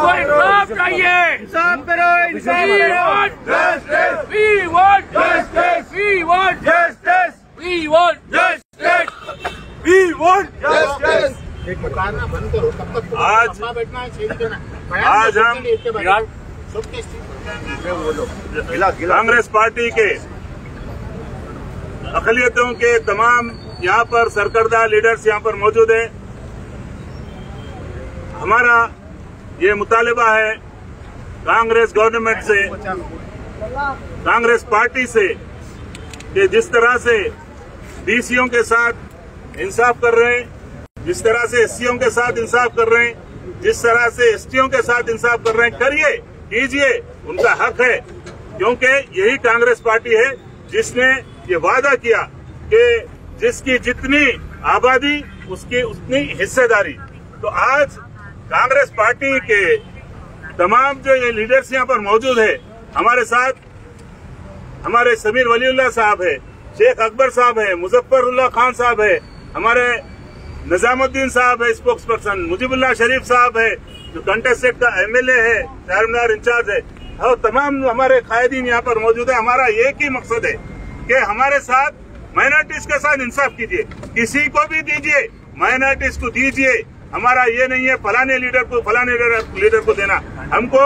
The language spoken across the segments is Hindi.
हमको इंसाफ चाहिए, इंसाफ करो, इंसाफ करो। We want justice, we want justice, we want justice, we want justice। बंद करो, तब तक बैठना है, आज हम कांग्रेस पार्टी के अक़लियतों के तमाम यहाँ पर सरकर्दा लीडर्स यहाँ पर मौजूद हैं। हमारा ये मुतालिबा है कांग्रेस गवर्नमेंट से, कांग्रेस पार्टी से, कि जिस तरह से डीसीओं के साथ इंसाफ कर रहे हैं, जिस तरह से एससीओं के साथ इंसाफ कर रहे हैं, जिस तरह से एसटीओं के साथ इंसाफ कर रहे हैं, करिए, कीजिए, उनका हक है। क्योंकि यही कांग्रेस पार्टी है जिसने ये वादा किया कि जिसकी जितनी आबादी उसकी उतनी हिस्सेदारी। तो आज कांग्रेस पार्टी के तमाम जो ये लीडर्स यहाँ पर मौजूद है, हमारे साथ हमारे समीर वलीउल्लाह साहब है, शेख अकबर साहब है, मुजफ्फरुल्लाह खान साहब है, हमारे निजामुद्दीन साहब है स्पोक्स पर्सन, मुजीबुल्लाह शरीफ साहब है जो कंटेस्टेड का एमएलए है, चारमीनार इंचार्ज है, और तमाम हमारे कायदीन यहाँ पर मौजूद है। हमारा एक ही मकसद है कि हमारे साथ माइनॉरिटीज के साथ इंसाफ कीजिए, किसी को भी दीजिए, माइनॉरिटीज को दीजिए। हमारा ये नहीं है फलाने लीडर को देना। हमको,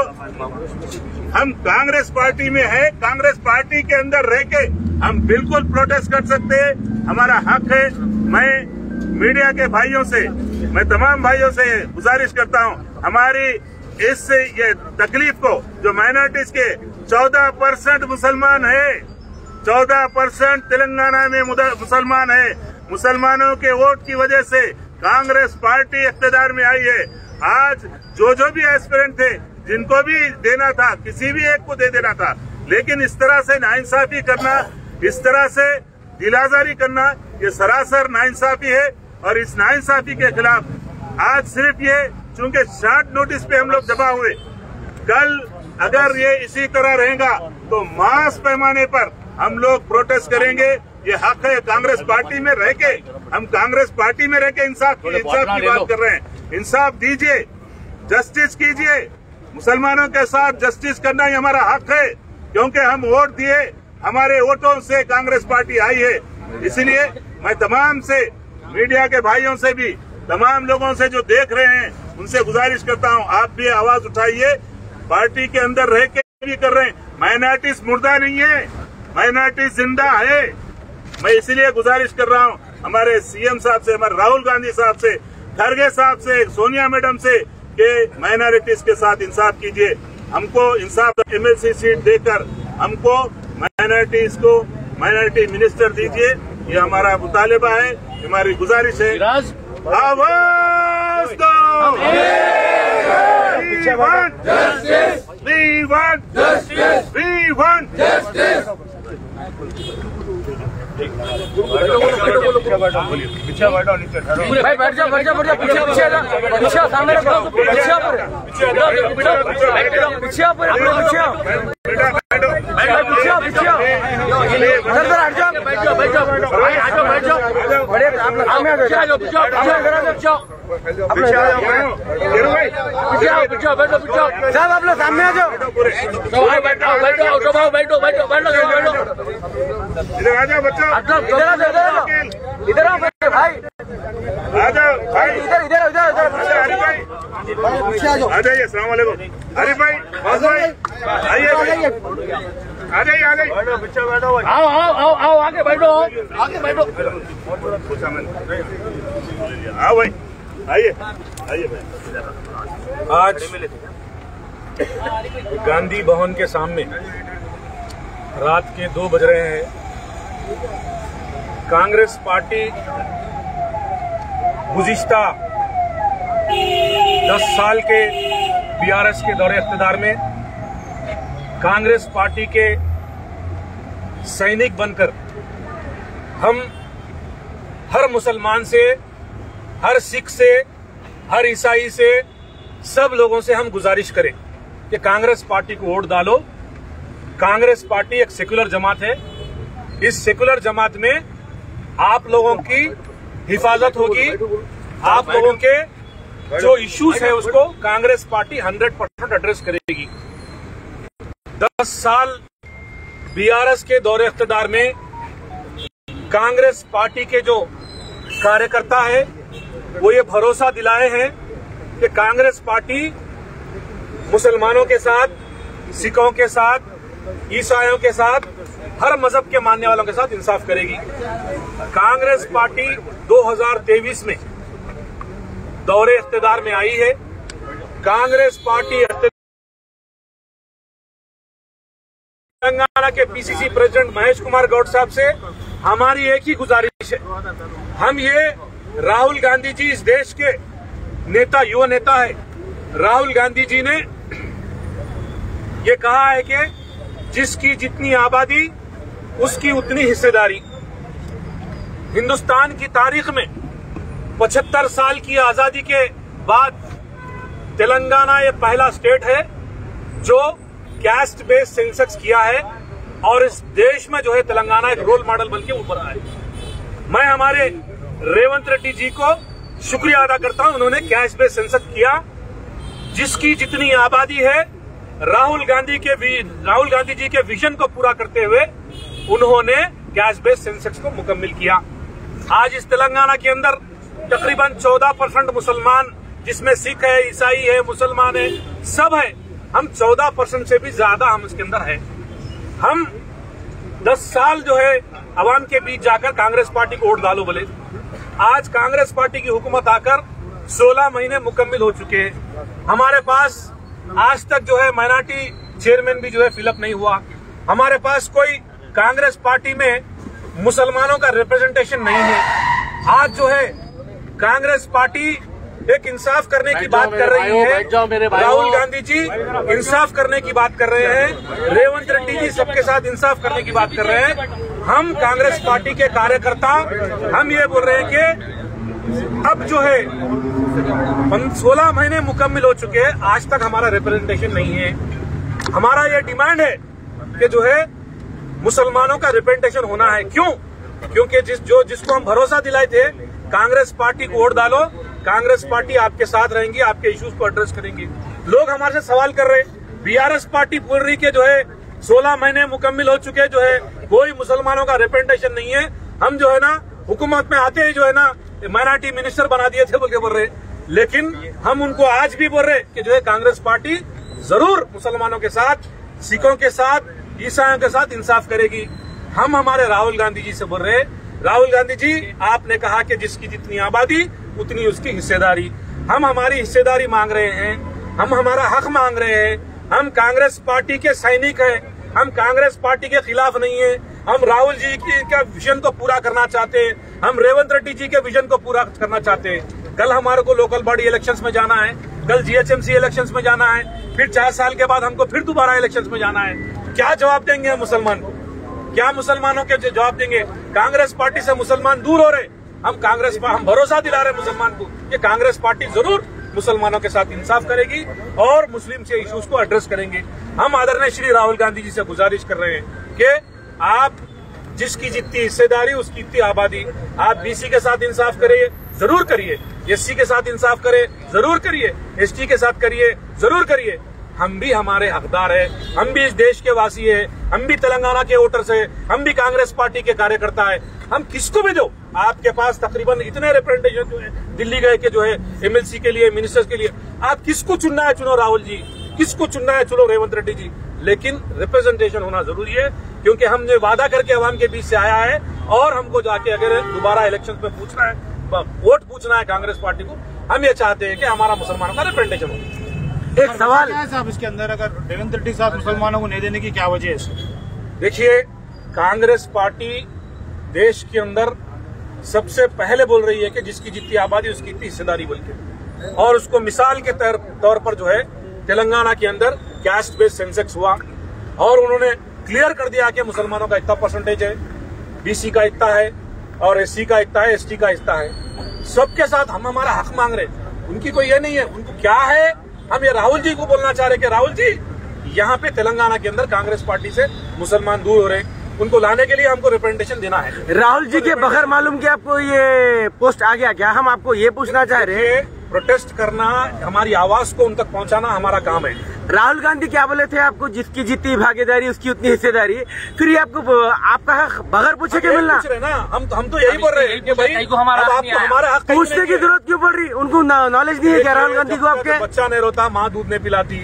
हम कांग्रेस पार्टी में है, कांग्रेस पार्टी के अंदर रह के हम बिल्कुल प्रोटेस्ट कर सकते हैं, हमारा हक है। मैं मीडिया के भाइयों से, मैं तमाम भाइयों से गुजारिश करता हूं, हमारी इस ये तकलीफ को, जो माइनॉरिटीज के 14% मुसलमान है, 14% तेलंगाना में मुसलमान है, मुसलमानों के वोट की वजह से कांग्रेस पार्टी इख्तिदार में आई है। आज जो भी एस्पिरेंट थे, जिनको भी देना था, किसी भी एक को दे देना था, लेकिन इस तरह से नाइंसाफी करना, इस तरह से दिलाजारी करना, ये सरासर नाइंसाफी है। और इस नाइंसाफी के खिलाफ आज सिर्फ ये, चूंकि शॉर्ट नोटिस पे हम लोग जमा हुए, कल अगर ये इसी तरह रहेगा तो मास पैमाने पर हम लोग प्रोटेस्ट करेंगे। ये हक है कांग्रेस पार्टी में रह के, हम कांग्रेस पार्टी में रह के इंसाफ की बात कर रहे हैं। इंसाफ दीजिए, जस्टिस कीजिए, मुसलमानों के साथ जस्टिस करना ही हमारा हक है, क्योंकि हम वोट दिए, हमारे वोटों से कांग्रेस पार्टी आई है। इसलिए मैं तमाम से, मीडिया के भाइयों से भी, तमाम लोगों से जो देख रहे हैं, उनसे गुजारिश करता हूं, आप भी आवाज उठाइए। पार्टी के अंदर रह के भी कर रहे हैं। माइनॉरिटीज मुर्दा नहीं है, माइनॉरिटीज जिंदा है। मैं इसलिए गुजारिश कर रहा हूं हमारे सीएम साहब से, हमारे राहुल गांधी साहब से, खड़गे साहब से, सोनिया मैडम से, कि माइनॉरिटीज के साथ इंसाफ कीजिए। हमको इंसाफ एमएलसी सीट देकर हमको माइनॉरिटीज को माइनॉरिटी मिनिस्टर दीजिए, ये हमारा मुतालिबा है, हमारी गुजारिश है। आवाज दो, We want justice, we want justice, we want justice। पीछे बैठो, नीचे भाई, बैठ जाओ, पीछे सामने रखो, पीछे साहब, आप लोग सामने आ जाओ, इधर आ जाओ बच्चों, इधर आओ भाई, आ जाओ भाई, इधर हरीफ भाई, आ जाइए। अस्सलाम वालेकुम हरीफ भाई, बास भाई, आइए, आ जाइए, आओ, आगे बैठो, आओ भाई, आइए भाई। आज गांधी भवन के सामने रात के 2 बज रहे हैं। कांग्रेस पार्टी गुज़िश्ता 10 साल के बीआरएस के दौरे इख्तिदार में कांग्रेस पार्टी के सैनिक बनकर हम हर मुसलमान से, हर सिख से, हर ईसाई से, सब लोगों से हम गुजारिश करें कि कांग्रेस पार्टी को वोट डालो। कांग्रेस पार्टी एक सेकुलर जमात है। इस सेकुलर जमात में आप लोगों की हिफाजत होगी, आप लोगों के जो इश्यूज है उसको कांग्रेस पार्टी 100% एड्रेस करेगी। 10 साल बीआरएस के दौरे इख्तिदार में कांग्रेस पार्टी के जो कार्यकर्ता है वो ये भरोसा दिलाए हैं कि कांग्रेस पार्टी मुसलमानों के साथ, सिखों के साथ, ईसाइयों के साथ, हर मजहब के मानने वालों के साथ इंसाफ करेगी। कांग्रेस पार्टी 2023 में दौरे इख्तिदार में आई है। कांग्रेस पार्टी तेलंगाना के पीसीसी प्रेसिडेंट महेश कुमार गौड साहब से हमारी एक ही गुजारिश है, हम ये राहुल गांधी जी इस देश के नेता, युवा नेता है। राहुल गांधी जी ने ये कहा है कि जिसकी जितनी आबादी उसकी उतनी हिस्सेदारी। हिंदुस्तान की तारीख में 75 साल की आजादी के बाद तेलंगाना ये पहला स्टेट है जो कैस्ट बेस्ड सेंसस किया है और इस देश में जो है तेलंगाना एक रोल मॉडल बनके ऊपर आया है। मैं हमारे रेवंत रेड्डी जी को शुक्रिया अदा करता हूं, उन्होंने कैस्ट बेस्ड सेंसस किया। जिसकी जितनी आबादी है, राहुल गांधी जी के विजन को पूरा करते हुए उन्होंने कैस्ट बेस्ड सेंसस को मुकम्मल किया। आज इस तेलंगाना के अंदर तकरीबन 14% मुसलमान, जिसमें सिख है, ईसाई है, मुसलमान है, सब है। हम 14% से भी ज्यादा हम इसके अंदर है। हम 10 साल जो है अवाम के बीच जाकर कांग्रेस पार्टी को वोट डालो बोले। आज कांग्रेस पार्टी की हुकूमत आकर 16 महीने मुकम्मल हो चुके हैं। हमारे पास आज तक जो है माइनॉरिटी चेयरमैन भी जो है फिलअप नहीं हुआ। हमारे पास कोई कांग्रेस पार्टी में मुसलमानों का रिप्रेजेंटेशन नहीं है। आज जो है कांग्रेस पार्टी एक इंसाफ करने की बात कर रही है। राहुल गांधी जी इंसाफ करने की बात कर रहे हैं, रेवंत रेड्डी जी सबके साथ इंसाफ करने की बात कर रहे हैं। हम कांग्रेस पार्टी के कार्यकर्ता हम ये बोल रहे हैं कि अब जो है 16 महीने मुकम्मल हो चुके हैं, आज तक हमारा रिप्रेजेंटेशन नहीं है। हमारा ये डिमांड है कि जो है मुसलमानों का रिप्रेजेंटेशन होना है। क्यों? क्योंकि जिसको हम भरोसा दिलाए थे कांग्रेस पार्टी को वोट डालो, कांग्रेस पार्टी आपके साथ रहेंगी, आपके इश्यूज को एड्रेस करेंगी। लोग हमारे से सवाल कर रहे हैं, बीआरएस पार्टी बोल रही कि जो है 16 महीने मुकम्मल हो चुके, जो है कोई मुसलमानों का रिप्रेजेंटेशन नहीं है। हम जो है ना हुकूमत में आते ही जो है ना माइनॉरिटी मिनिस्टर बना दिए थे बोल के बोल रहे। लेकिन हम उनको आज भी बोल रहे कि जो है कांग्रेस पार्टी जरूर मुसलमानों के साथ, सिखों के साथ, ईसाइयों के साथ इंसाफ करेगी। हम हमारे राहुल गांधी जी से बोल रहे, राहुल गांधी जी आपने कहा कि जिसकी जितनी आबादी उतनी उसकी हिस्सेदारी। हम हमारी हिस्सेदारी मांग रहे हैं, हम हमारा हक मांग रहे हैं। हम कांग्रेस पार्टी के सैनिक हैं, हम कांग्रेस पार्टी के खिलाफ नहीं है। हम राहुल जी के विजन को पूरा करना चाहते हैं, हम रेवंत रेड्डी जी के विजन को पूरा करना चाहते हैं। कल हमारे को लोकल बॉडी इलेक्शंस में जाना है, कल जीएचएमसी इलेक्शंस में जाना है, फिर 4 साल के बाद हमको फिर दोबारा इलेक्शंस में जाना है। क्या जवाब देंगे हम मुसलमान को? क्या मुसलमानों के जवाब देंगे? कांग्रेस पार्टी से मुसलमान दूर हो रहे, हम भरोसा दिला रहे मुसलमान को कि कांग्रेस पार्टी जरूर मुसलमानों के साथ इंसाफ करेगी और मुस्लिम से इश्यूज को एड्रेस करेंगे। हम आदरणीय श्री राहुल गांधी जी से गुजारिश कर रहे हैं कि आप जिसकी जितनी हिस्सेदारी उसकी इतनी आबादी। आप बीसी के साथ इंसाफ करिए, जरूर करिए। एससी के साथ इंसाफ करिए, जरूर करिए। एसटी के साथ करिए, जरूर करिए। हम भी हमारे हकदार है, हम भी इस देश के वासी है, हम भी तेलंगाना के वोटर्स है, हम भी कांग्रेस पार्टी के कार्यकर्ता है। हम किसको भी दो, आपके पास तकरीबन इतने रिप्रेजेंटेशन जो है दिल्ली गए के जो है एमएलसी के लिए, मिनिस्टर्स के लिए, आप किसको चुनना है चुनो राहुल जी, किसको चुनना है चुनो रेवंत रेड्डी जी, लेकिन रिप्रेजेंटेशन होना जरूरी है। क्योंकि हमने वादा करके अवाम के बीच से आया है और हमको जाके अगर दोबारा इलेक्शन में पूछना है, वोट पूछना है कांग्रेस पार्टी को, हम ये चाहते हैं कि हमारा मुसलमानों का रिप्रेजेंटेशन हो। एक सवाल है साहब इसके अंदर, अगर रेवंत रेड्डी साहब मुसलमानों को नहीं देने की क्या वजह है? देखिए, कांग्रेस पार्टी देश के अंदर सबसे पहले बोल रही है कि जिसकी जितनी आबादी उसकी इतनी हिस्सेदारी बोल के, और उसको मिसाल के तौर पर जो है तेलंगाना के अंदर कैस्ट बेस्ड सेंसेक्स हुआ और उन्होंने क्लियर कर दिया कि मुसलमानों का इतना परसेंटेज है, बीसी का इतना है और एससी का इतना है, एसटी का इतना है। सबके साथ हम हमारा हक मांग रहे, उनकी कोई ये नहीं है, उनको क्या है। हम ये राहुल जी को बोलना चाह रहे कि राहुल जी यहाँ पे तेलंगाना के अंदर कांग्रेस पार्टी से मुसलमान दूर हो रहे, उनको लाने के लिए हमको रिप्रेजेंटेशन देना है। राहुल जी के बगैर मालूम कि आपको ये पोस्ट आ गया क्या? हम आपको ये पूछना चाह रहे हैं। प्रोटेस्ट करना, हमारी आवाज को उन तक पहुंचाना हमारा काम है। राहुल गांधी क्या बोले थे आपको, जिसकी जितनी भागीदारी उसकी उतनी हिस्सेदारी, फिर ये आपको आपका हक बगैर पूछे के मिलना? पूछ रहे ना, हम तो यही बोल रहे हैं कि भाई आपको हमारा हक पूछने की जरूरत क्यों पड़ रही? उनको नॉलेज नहीं है क्या राहुल गांधी को? आपके बच्चा नहीं रोता, माँ दूध नहीं पिलाती।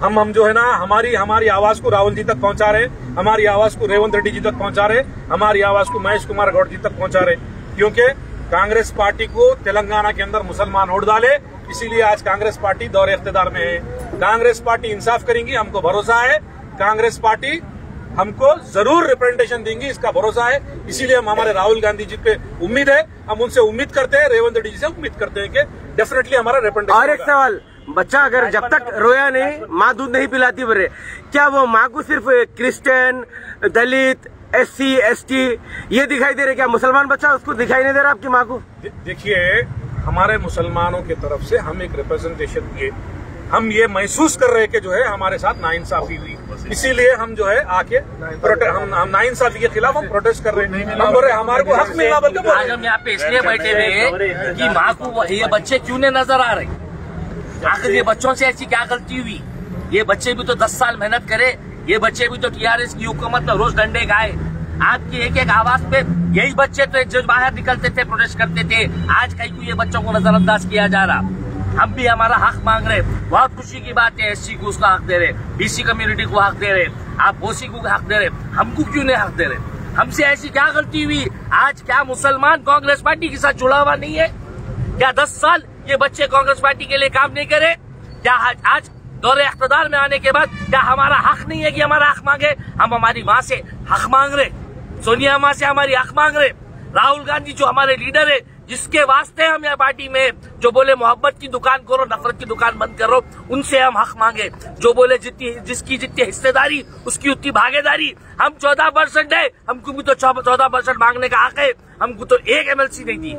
हम जो है ना, हमारी आवाज को राहुल जी तक पहुंचा रहे, हमारी आवाज को रेवंत रेड्डी जी तक पहुंचा रहे, हमारी आवाज को महेश कुमार गौड़ जी तक पहुंचा रहे, क्योंकि कांग्रेस पार्टी को तेलंगाना के अंदर मुसलमान वोट डाले, इसीलिए आज कांग्रेस पार्टी दौरे इख्तिदार में है। कांग्रेस पार्टी इंसाफ करेंगी, हमको भरोसा है। कांग्रेस पार्टी हमको जरूर रिप्रेजेंटेशन देंगी, इसका भरोसा है। इसीलिए हम हमारे राहुल गांधी जी पे उम्मीद है, हम उनसे उम्मीद करते हैं, रेवंत रेड्डी जी से उम्मीद करते हैं कि डेफिनेटली हमारा रिप्रेजेंटेशन। और एक सवाल, बच्चा अगर जब तक रोया नहीं, माँ दूध नहीं पिलाती बरे, क्या वो माँ को सिर्फ क्रिश्चियन, दलित, SC ST ये दिखाई दे रहे? क्या मुसलमान बच्चा उसको दिखाई नहीं दे रहा आपकी माँ को? देखिए, हमारे मुसलमानों की तरफ से हम एक रिप्रेजेंटेशन दिए, हम ये महसूस कर रहे हैं कि जो है हमारे साथ नाइंसाफी हुई, इसीलिए हम जो है आके हम नाइंसाफी के खिलाफ हम प्रोटेस्ट कर रहे हैं। हम बोल रहे हमारे को हक मिलना, बल्कि आज हम यहाँ पे इसलिए बैठे हुए कि माँ को ये बच्चे क्यों नहीं नजर आ रहे? आखिर ये बच्चों से ऐसी क्या गलती हुई? ये बच्चे भी तो 10 साल मेहनत करे, ये बच्चे भी तो TRS की हुकूमत में रोज डंडे खाए। आपकी एक एक आवाज पे यही बच्चे तो जो बाहर निकलते थे, प्रोटेस्ट करते थे, आज कहीं को ये बच्चों को नजरअंदाज किया जा रहा। हम भी हमारा हक मांग रहे, बहुत खुशी की बात है। SC को उसका हक दे रहे, BC कम्युनिटी को हक दे रहे, आप OC को हक दे रहे, हमको क्यों नहीं हक दे रहे? हमसे ऐसी क्या गलती हुई? आज क्या मुसलमान कांग्रेस पार्टी के साथ जुड़ा हुआ नहीं है? क्या 10 साल ये बच्चे कांग्रेस पार्टी के लिए काम नहीं करे? क्या आज दौरे इख्तिदार में आने के बाद क्या हमारा हक नहीं है कि हमारा हक मांगे? हम हमारी माँ से हक मांग रहे, सोनिया माँ से हमारी हक मांग रहे। राहुल गांधी जो हमारे लीडर है, जिसके वास्ते हम यहाँ पार्टी में जो बोले मोहब्बत की दुकान करो, नफरत की दुकान बंद करो, उनसे हम हक मांगे। जो बोले जिसकी जितनी हिस्सेदारी उसकी उतनी भागीदारी। हम 14% है, हमको भी तो 14% मांगने का हक है। हमको तो एक MLC नहीं दी।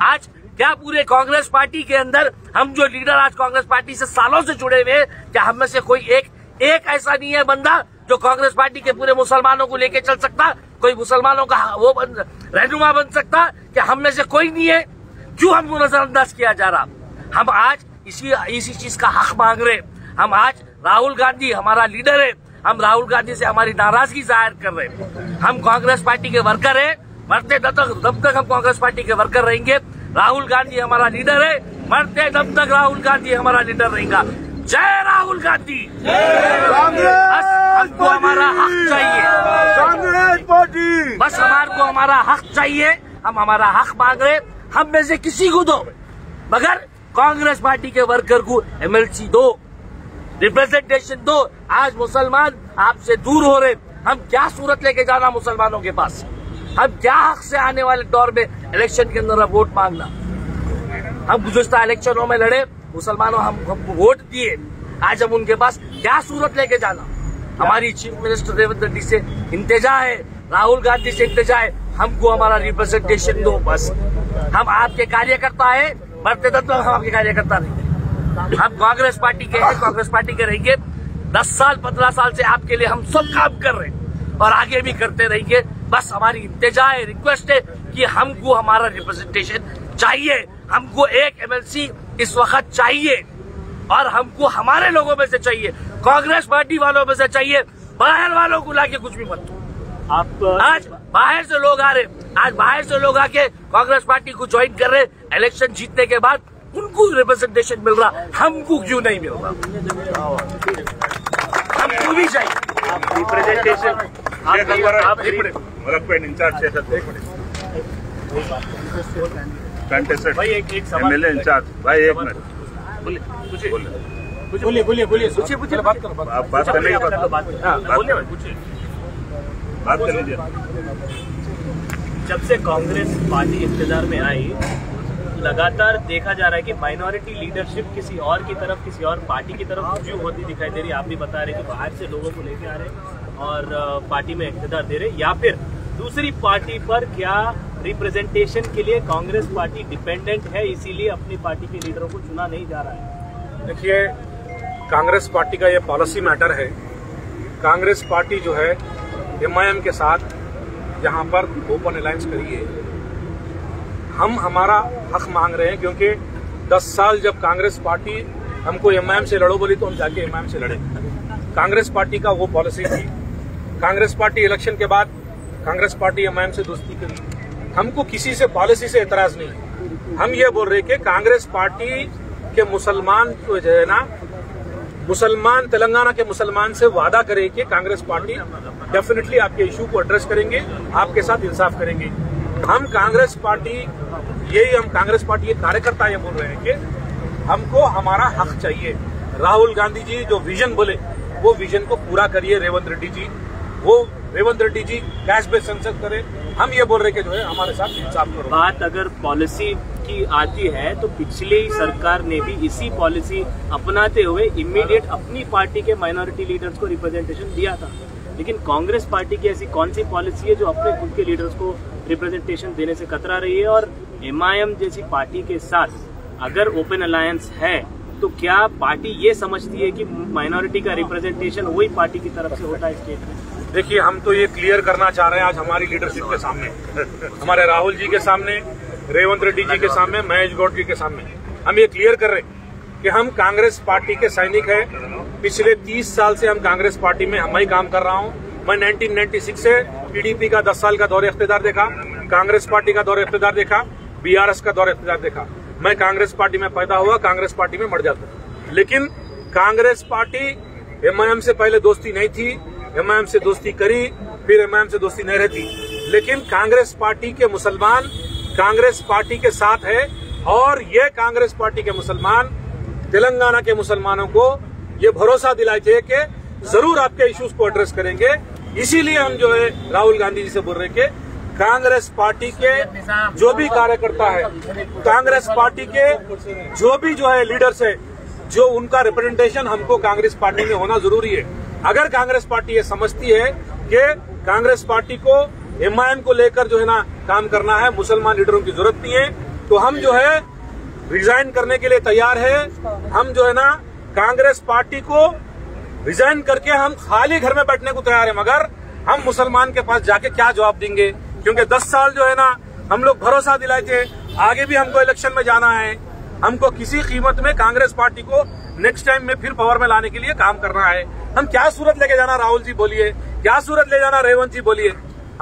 आज क्या पूरे कांग्रेस पार्टी के अंदर हम जो लीडर आज कांग्रेस पार्टी से सालों से जुड़े हुए, क्या हम में से कोई एक ऐसा नहीं है बंदा जो कांग्रेस पार्टी के पूरे मुसलमानों को लेके चल सकता, कोई मुसलमानों का वो रहनुमा बन सकता? क्या हम में से कोई नहीं है? क्यों हमको नजरअंदाज किया जा रहा? हम आज इसी चीज का हक मांग रहे। हम आज राहुल गांधी हमारा लीडर है, हम राहुल गांधी से हमारी नाराजगी जाहिर कर रहे। हम कांग्रेस पार्टी के वर्कर है, मरते दम तक हम कांग्रेस पार्टी के वर्कर रहेंगे। राहुल गांधी हमारा लीडर है, मरते दम तक राहुल गांधी हमारा लीडर रहेगा। जय राहुल गांधी। बस हमको हमारा हक चाहिए, कांग्रेस पार्टी बस हमारे को हमारा हक चाहिए। हम हमारा हक मांग रहे, हम में से किसी को दो, मगर कांग्रेस पार्टी के वर्कर को MLC दो, रिप्रेजेंटेशन दो। आज मुसलमान आपसे दूर हो रहे, हम क्या सूरत लेके जाना मुसलमानों के पास? हम क्या हक से आने वाले दौर में इलेक्शन के अंदर वोट मांगना? हम गुज़िश्ता इलेक्शनों में लड़े, मुसलमानों हमको वोट दिए, आज हम उनके पास क्या सूरत लेके जाना? हमारी चीफ मिनिस्टर रेवंत रेड्डी से इंतजा है, राहुल गांधी से इंतजा है, हमको हमारा रिप्रेजेंटेशन दो बस। हम आपके कार्यकर्ता है, बढ़ते दम हम आपके कार्यकर्ता नहीं। हम कांग्रेस पार्टी के हैं, कांग्रेस पार्टी के रहेंगे। 10 साल 15 साल से आपके लिए हम सब काम कर रहे हैं और आगे भी करते रहेंगे। बस हमारी इंतजा है, रिक्वेस्ट है कि हमको हमारा रिप्रेजेंटेशन चाहिए। हमको एक MLC इस वक्त चाहिए और हमको हमारे लोगों में से चाहिए, कांग्रेस पार्टी वालों में से चाहिए। बाहर वालों को लाके कुछ भी मत। आप आज बाहर से लोग आ रहे, आज बाहर से लोग आके कांग्रेस पार्टी को ज्वाइन कर रहे। इलेक्शन जीतने के बाद उनको रिप्रेजेंटेशन मिल रहा, हमको क्यों नहीं मिल रहा? हमको भी चाहिए रिप्रेजेंटेशन। MLA इंचार्ज भाई, एक मिनट बोलिए बात करो, आप बात करने के बाद बात कर लीजिए। जब से कांग्रेस पार्टी इख्तियार में आई, लगातार देखा जा रहा है कि माइनॉरिटी लीडरशिप किसी और की तरफ, किसी और पार्टी की तरफ रुजू होती दिखाई दे रही है। आप भी बता रहे कि बाहर से लोगों को लेके आ रहे और पार्टी में इख्तियार दे रहे, या फिर दूसरी पार्टी पर क्या रिप्रेजेंटेशन के लिए कांग्रेस पार्टी डिपेंडेंट है, इसीलिए अपनी पार्टी के लीडरों को चुना नहीं जा रहा है? देखिए, कांग्रेस पार्टी का ये पॉलिसी मैटर है। कांग्रेस पार्टी जो है MIM के साथ यहाँ पर ओपन अलायंस करी है। हम हमारा हक मांग रहे हैं, क्योंकि 10 साल जब कांग्रेस पार्टी हमको एमआईएम से लड़ो बोली तो हम जाके एमआईएम से लड़े। कांग्रेस पार्टी का वो पॉलिसी थी। कांग्रेस पार्टी इलेक्शन के बाद कांग्रेस पार्टी एमआईएम से दोस्ती करी। हमको किसी से पॉलिसी से एतराज नहीं। हम ये बोल रहे कि कांग्रेस पार्टी के मुसलमान जो है ना, मुसलमान तेलंगाना के मुसलमान से वादा करे कि कांग्रेस पार्टी डेफिनेटली आपके इशू को एड्रेस करेंगे, आपके साथ इंसाफ करेंगे। हम कांग्रेस पार्टी के कार्यकर्ता ये बोल रहे हैं कि हमको हमारा हक चाहिए। राहुल गांधी जी जो विजन बोले वो विजन को पूरा करिए। रेवंत रेड्डी जी कैश बेस्ड संसद करे। हम ये बोल रहे कि जो है हमारे साथ इंसाफ करो। बात अगर पॉलिसी की आती है तो पिछली सरकार ने भी इसी पॉलिसी अपनाते हुए इमीडिएट अपनी पार्टी के माइनॉरिटी लीडर्स को रिप्रेजेंटेशन दिया था। लेकिन कांग्रेस पार्टी की ऐसी कौन सी पॉलिसी है जो अपने खुद के लीडर्स को रिप्रेजेंटेशन देने से कतरा रही है? और एमआईएम जैसी पार्टी के साथ अगर ओपन अलायंस है तो क्या पार्टी ये समझती है कि माइनॉरिटी का रिप्रेजेंटेशन वही पार्टी की तरफ से होता है स्टेट में? देखिए, हम तो ये क्लियर करना चाह रहे हैं आज हमारी लीडरशिप के सामने, हमारे राहुल जी के सामने, रेवंत रेड्डी जी के सामने, महेश गौड़ जी के सामने हम ये क्लियर कर रहे हैं कि हम कांग्रेस पार्टी के सैनिक हैं। पिछले 30 साल से हम कांग्रेस पार्टी में मैं ही काम कर रहा हूं। मैं 1996 से पीडीपी का 10 साल का दौर इख्तियार देखा, कांग्रेस पार्टी का दौर इख्तियार देखा, बीआरएस का दौर इख्तियार देखा। मैं कांग्रेस पार्टी में पैदा हुआ, कांग्रेस पार्टी में मर जाता। लेकिन कांग्रेस पार्टी एमआईएम से पहले दोस्ती नहीं थी, एमआईएम से दोस्ती करी, फिर एमआईएम से दोस्ती नहीं रहती। लेकिन कांग्रेस पार्टी के मुसलमान कांग्रेस पार्टी के साथ है और ये कांग्रेस पार्टी के मुसलमान तेलंगाना के मुसलमानों को ये भरोसा दिलाए थे कि जरूर आपके इश्यूज को एड्रेस करेंगे। इसीलिए हम जो है राहुल गांधी जी से बोल रहे कि कांग्रेस पार्टी के जो भी कार्यकर्ता है, कांग्रेस पार्टी के जो भी जो है लीडर्स है, जो उनका रिप्रेजेंटेशन हमको कांग्रेस पार्टी में होना जरूरी है। अगर कांग्रेस पार्टी ये समझती है कि कांग्रेस पार्टी को एमआईएम को लेकर जो है ना काम करना है, मुसलमान लीडरों की जरूरत नहीं है, तो हम जो है रिजाइन करने के लिए तैयार है। हम जो है ना कांग्रेस पार्टी को रिजाइन करके हम खाली घर में बैठने को तैयार है, मगर हम मुसलमान के पास जाके क्या जवाब देंगे? क्योंकि 10 साल जो है ना हम लोग भरोसा दिलाए थे, आगे भी हमको इलेक्शन में जाना है, हमको किसी कीमत में कांग्रेस पार्टी को नेक्स्ट टाइम में फिर पावर में लाने के लिए काम करना है। हम क्या सूरत लेके जाना राहुल जी बोलिए, क्या सूरत ले जाना रेवंत जी बोलिए।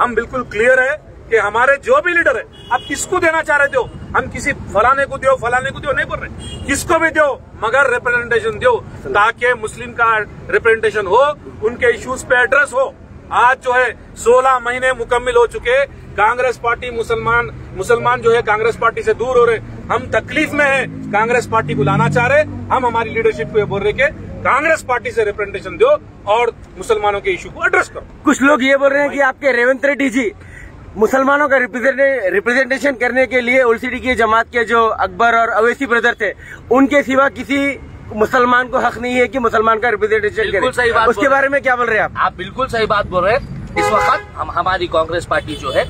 हम बिल्कुल क्लियर है कि हमारे जो भी लीडर है, आप किसको देना चाह रहे हो, हम किसी फलाने को दो नहीं बोल रहे, किसको भी दो मगर रिप्रेजेंटेशन दो, ताकि मुस्लिम का रिप्रेजेंटेशन हो, उनके इश्यूज पे एड्रेस हो। आज जो है 16 महीने मुकम्मिल हो चुके, कांग्रेस पार्टी मुसलमान जो है कांग्रेस पार्टी से दूर हो रहे, हम तकलीफ में हैं, कांग्रेस पार्टी को लाना चाह रहे। हम हमारी लीडरशिप को ये बोल रहे कि कांग्रेस पार्टी से रिप्रेजेंटेशन दो और मुसलमानों के इशू को एड्रेस करो। कुछ लोग ये बोल रहे हैं कि आपके रेवंत रेड्डी जी मुसलमानों का रिप्रेजेंटेशन करने के लिए ओलसीडी की जमात के जो अकबर और अवैसी ब्रदर थे, उनके सिवा किसी मुसलमान को हक नहीं है कि मुसलमान का रिप्रेजेंटेशन करे। सही बात उसके बारे में क्या बोल रहे हैं आप? बिल्कुल सही बात बोल रहे हैं। इस वक्त हमारी कांग्रेस पार्टी जो है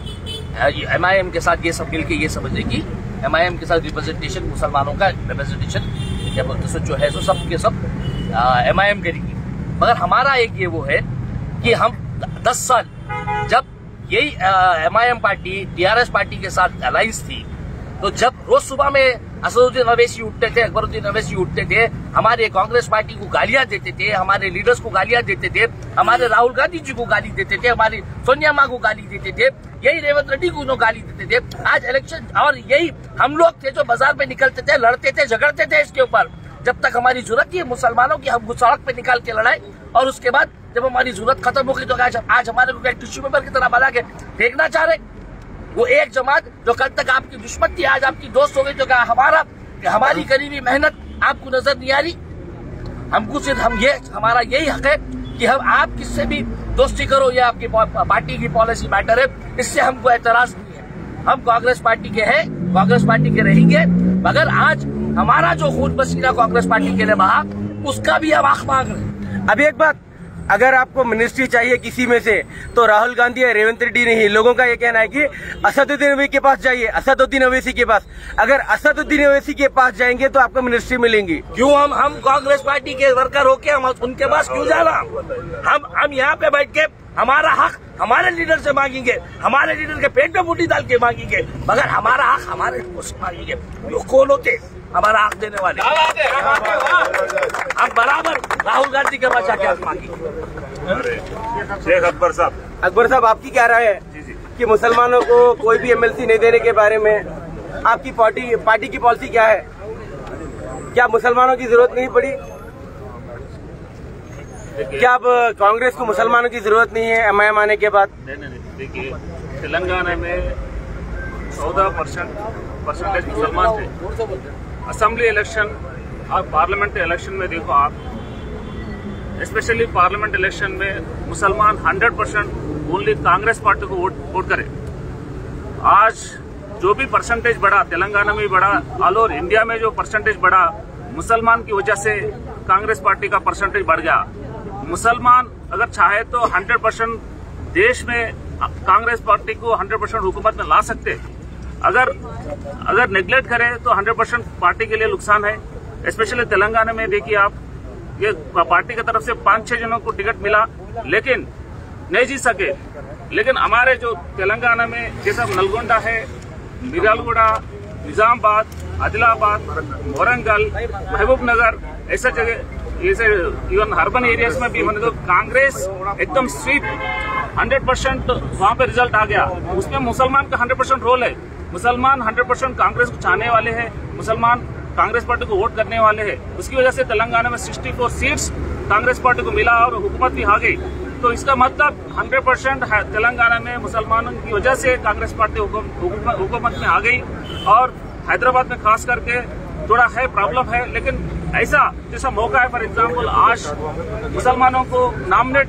एमआईएम के साथ ये सब मिलकर ये समझ रही कि एमआईएम के साथ रिप्रेजेंटेशन, मुसलमानों का रिप्रेजेंटेशन क्या बोलते हैं जो है सो सब के सब एमआईएम करेगी। मगर हमारा एक ये वो है कि हम 10 साल जब यही एमआईएम पार्टी टीआरएस पार्टी के साथ अलायंस थी, तो जब रोज सुबह में असदुद्दीन अवैसी उठते थे, अकबरुद्दीन अवैसी उठते थे, हमारे कांग्रेस पार्टी को गालियां देते थे, हमारे लीडर्स को गालियां देते थे, हमारे राहुल गांधी जी को गाली देते थे, हमारी सोनिया माँ को गाली देते थे, यही रेवंत रेड्डी को गाली देते थे। आज इलेक्शन और यही हम लोग थे जो बाजार में निकलते थे, लड़ते थे, झगड़ते थे इसके ऊपर। जब तक हमारी जरूरत थी मुसलमानों की, हम सड़क पे निकाल के लड़ाई, और उसके बाद जब हमारी जरूरत खत्म हो गई तो आज हमारे को टिश्यू पेपर की तरह बना के फेंकना चाह रहे। वो एक जमात जो कल तक आपकी दुश्मन थी आज आपकी दोस्त हो गई, तो क्या हमारी करीबी मेहनत आपको नजर नहीं आ रही? हमको सिर्फ हमारा यही हक है कि हम आप किससे भी दोस्ती करो, ये आपकी पार्टी की पॉलिसी मैटर है, इससे हमको एतराज नहीं है। हम कांग्रेस पार्टी के हैं, कांग्रेस पार्टी के रहेंगे, मगर आज हमारा जो खून पसीना कांग्रेस पार्टी के लिए बहा, उसका भी हम हक मांग रहे हैं। अब एक बात, अगर आपको मिनिस्ट्री चाहिए किसी में से तो राहुल गांधी या रेवंत रेड्डी नहीं। लोगों का ये कहना है कि असदुद्दीन अवैसी के पास जाइए, असदुद्दीन अवैसी के पास। अगर असदुद्दीन अवैसी के पास जाएंगे तो आपको मिनिस्ट्री मिलेंगी। क्यों हम कांग्रेस पार्टी के वर्कर होके हम उनके पास क्यों जाना? हम यहाँ पे बैठ के हमारा हक हमारे लीडर से मांगेंगे, हमारे लीडर के पेट में बूटी डाल के मांगेंगे, मगर हमारा हक हमारे से मांगेंगे। वो कौन होते? हमारा हक देने वाले। हम बराबर राहुल गांधी के बचा के हक मांगी। शेख अकबर साहब, आपकी क्या राय है कि मुसलमानों को कोई भी एमएलसी नहीं देने के बारे में आपकी पार्टी की पॉलिसी क्या है? क्या मुसलमानों की जरूरत नहीं पड़ी? क्या अब कांग्रेस को मुसलमानों की जरूरत नहीं है एमआईएम आने के बाद? नहीं, देखिए तेलंगाना में 14% मुसलमान थे। असेंबली इलेक्शन और पार्लियामेंट इलेक्शन में देखो आप, स्पेशली पार्लियामेंट इलेक्शन में मुसलमान 100% ओनली कांग्रेस पार्टी को वोट करे। आज जो भी परसेंटेज बढ़ा तेलंगाना में बढ़ा, ऑल ओवर इंडिया में जो परसेंटेज बढ़ा, मुसलमान की वजह से कांग्रेस पार्टी का परसेंटेज बढ़ गया। मुसलमान अगर चाहे तो 100% देश में कांग्रेस पार्टी को 100% हुकूमत में ला सकते। अगर नेग्लेक्ट करें तो 100% पार्टी के लिए नुकसान है। स्पेशली तेलंगाना में देखिए आप, ये पार्टी की तरफ से 5-6 जनों को टिकट मिला लेकिन नहीं जीत सके। लेकिन हमारे जो तेलंगाना में जैसा नलगोंडा है, मिर्यालगुड़ा, निजामाबाद, आदिलाबाद, वरंगल, महबूब नगर, ऐसा जगह जैसे इवन अर्बन एरियाज में भी मैंने तो कांग्रेस एकदम स्वीप 100% वहां पे रिजल्ट आ गया। उसमें मुसलमान का 100% रोल है। मुसलमान 100% कांग्रेस को चाहने वाले हैं, मुसलमान कांग्रेस पार्टी को वोट करने वाले हैं। उसकी वजह से तेलंगाना में 64 सीट्स कांग्रेस पार्टी को मिला और हुकूमत भी आ गई। तो इसका मतलब 100% तेलंगाना में मुसलमानों की वजह से कांग्रेस पार्टी हुकूमत में आ गई। और हैदराबाद में खास करके थोड़ा है प्रॉब्लम है, लेकिन ऐसा जैसा मौका है, फॉर एग्जाम्पल आज मुसलमानों को नॉमिनेट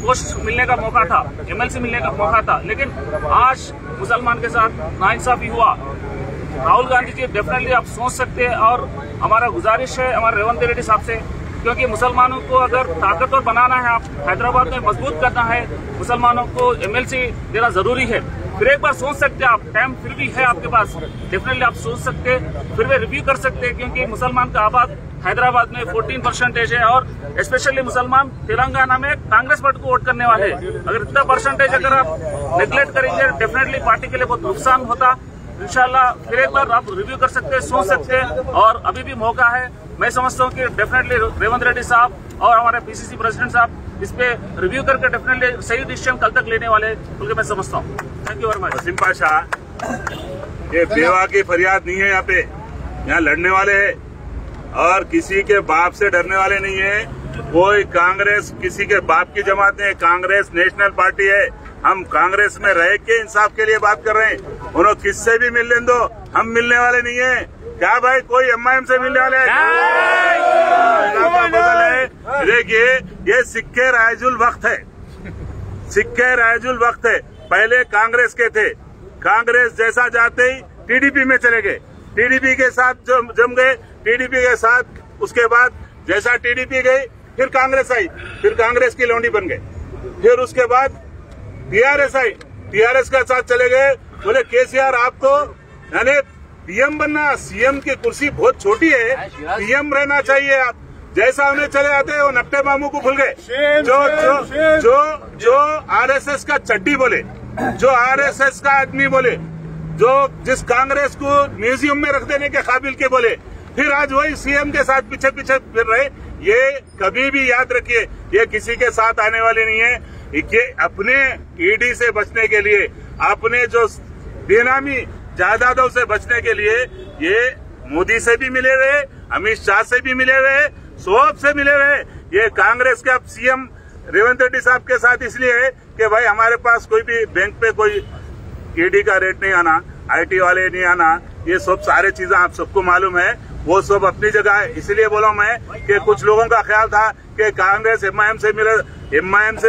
पोस्ट मिलने का मौका था, एमएलसी मिलने का मौका था, लेकिन आज मुसलमान के साथ नाइंसाफी हुआ। राहुल गांधी जी डेफिनेटली आप सोच सकते हैं और हमारा गुजारिश है हमारे रेवंत रेड्डी साहब से, क्योंकि मुसलमानों को अगर ताकतवर बनाना है, आप हैदराबाद में मजबूत करना है, मुसलमानों को एमएलसी देना जरूरी है। फिर एक बार सोच सकते हैं आप, टाइम फिर भी है आपके पास, डेफिनेटली आप सोच सकते हैं, फिर वे रिव्यू कर सकते हैं, क्योंकि मुसलमान का आबाद हैदराबाद में 14% है और स्पेशली मुसलमान तेलंगाना में कांग्रेस पार्टी को वोट करने वाले हैं। अगर इतना परसेंटेज अगर आप नेग्लेक्ट करेंगे डेफिनेटली पार्टी के लिए बहुत नुकसान होता। इंशाल्लाह फिर एक बार आप रिव्यू कर सकते हैं, सोच सकते हैं और अभी भी मौका है। मैं समझता हूँ कि डेफिनेटली रेवंत रेड्डी साहब और हमारे पीसीसी प्रेसिडेंट साहब इस पे रिव्यू करके डेफिनेटली सही डिसीजन कल तक लेने वाले बोल के मैं समझता हूँ। Thank you very much. Wasim Pasha, ये बेवा की फरियाद नहीं है, यहाँ लड़ने वाले हैं और किसी के बाप से डरने वाले नहीं है। कोई कांग्रेस किसी के बाप की जमात नहीं है, कांग्रेस नेशनल पार्टी है। हम कांग्रेस में रह के इंसाफ के लिए बात कर रहे हैं। उन्होंने किससे भी मिलने दो, हम मिलने वाले नहीं है। क्या भाई कोई एमआईएम से मिलने वाले है? देखिए ये सिक्के रायजुल वक्त है, सिक्के रायजुल वक्त है। पहले कांग्रेस के थे, कांग्रेस जैसा जाते ही टीडीपी में चले गए, टीडीपी के साथ जम गए, टीडीपी के साथ उसके बाद जैसा टीडीपी गई फिर कांग्रेस आई, फिर कांग्रेस की लौंडी बन गए, फिर उसके बाद टीआरएस आई, टीआरएस के साथ चले गए। बोले केसीआर आप तो यानी पीएम बनना, सीएम की कुर्सी बहुत छोटी है, पीएम रहना चाहिए आप। जैसा उन्हें चले आते हैं वो नट्टे मामू को भूल गए, जो आरएसएस का चड्डी बोले, जो आरएसएस का आदमी बोले, जो जिस कांग्रेस को म्यूजियम में रख देने के काबिल के बोले, फिर आज वही सीएम के साथ पीछे पीछे फिर रहे। ये कभी भी याद रखिए, ये किसी के साथ आने वाले नहीं है। ये अपने ईडी से बचने के लिए, अपने जो बेनामी जायदादों से बचने के लिए ये मोदी से भी मिले हुए, अमित शाह से भी मिले हुए, सोब से मिले हुए। ये कांग्रेस के अब सीएम रेवंत रेड्डी साहब के साथ इसलिए है कि भाई हमारे पास कोई भी बैंक पे कोई ईडी का रेट नहीं आना, आईटी वाले नहीं आना, ये सब सारे चीजें आप सबको मालूम है, वो सब अपनी जगह है। इसलिए बोला मैं कि कुछ लोगों का ख्याल था कि कांग्रेस एमआईएम से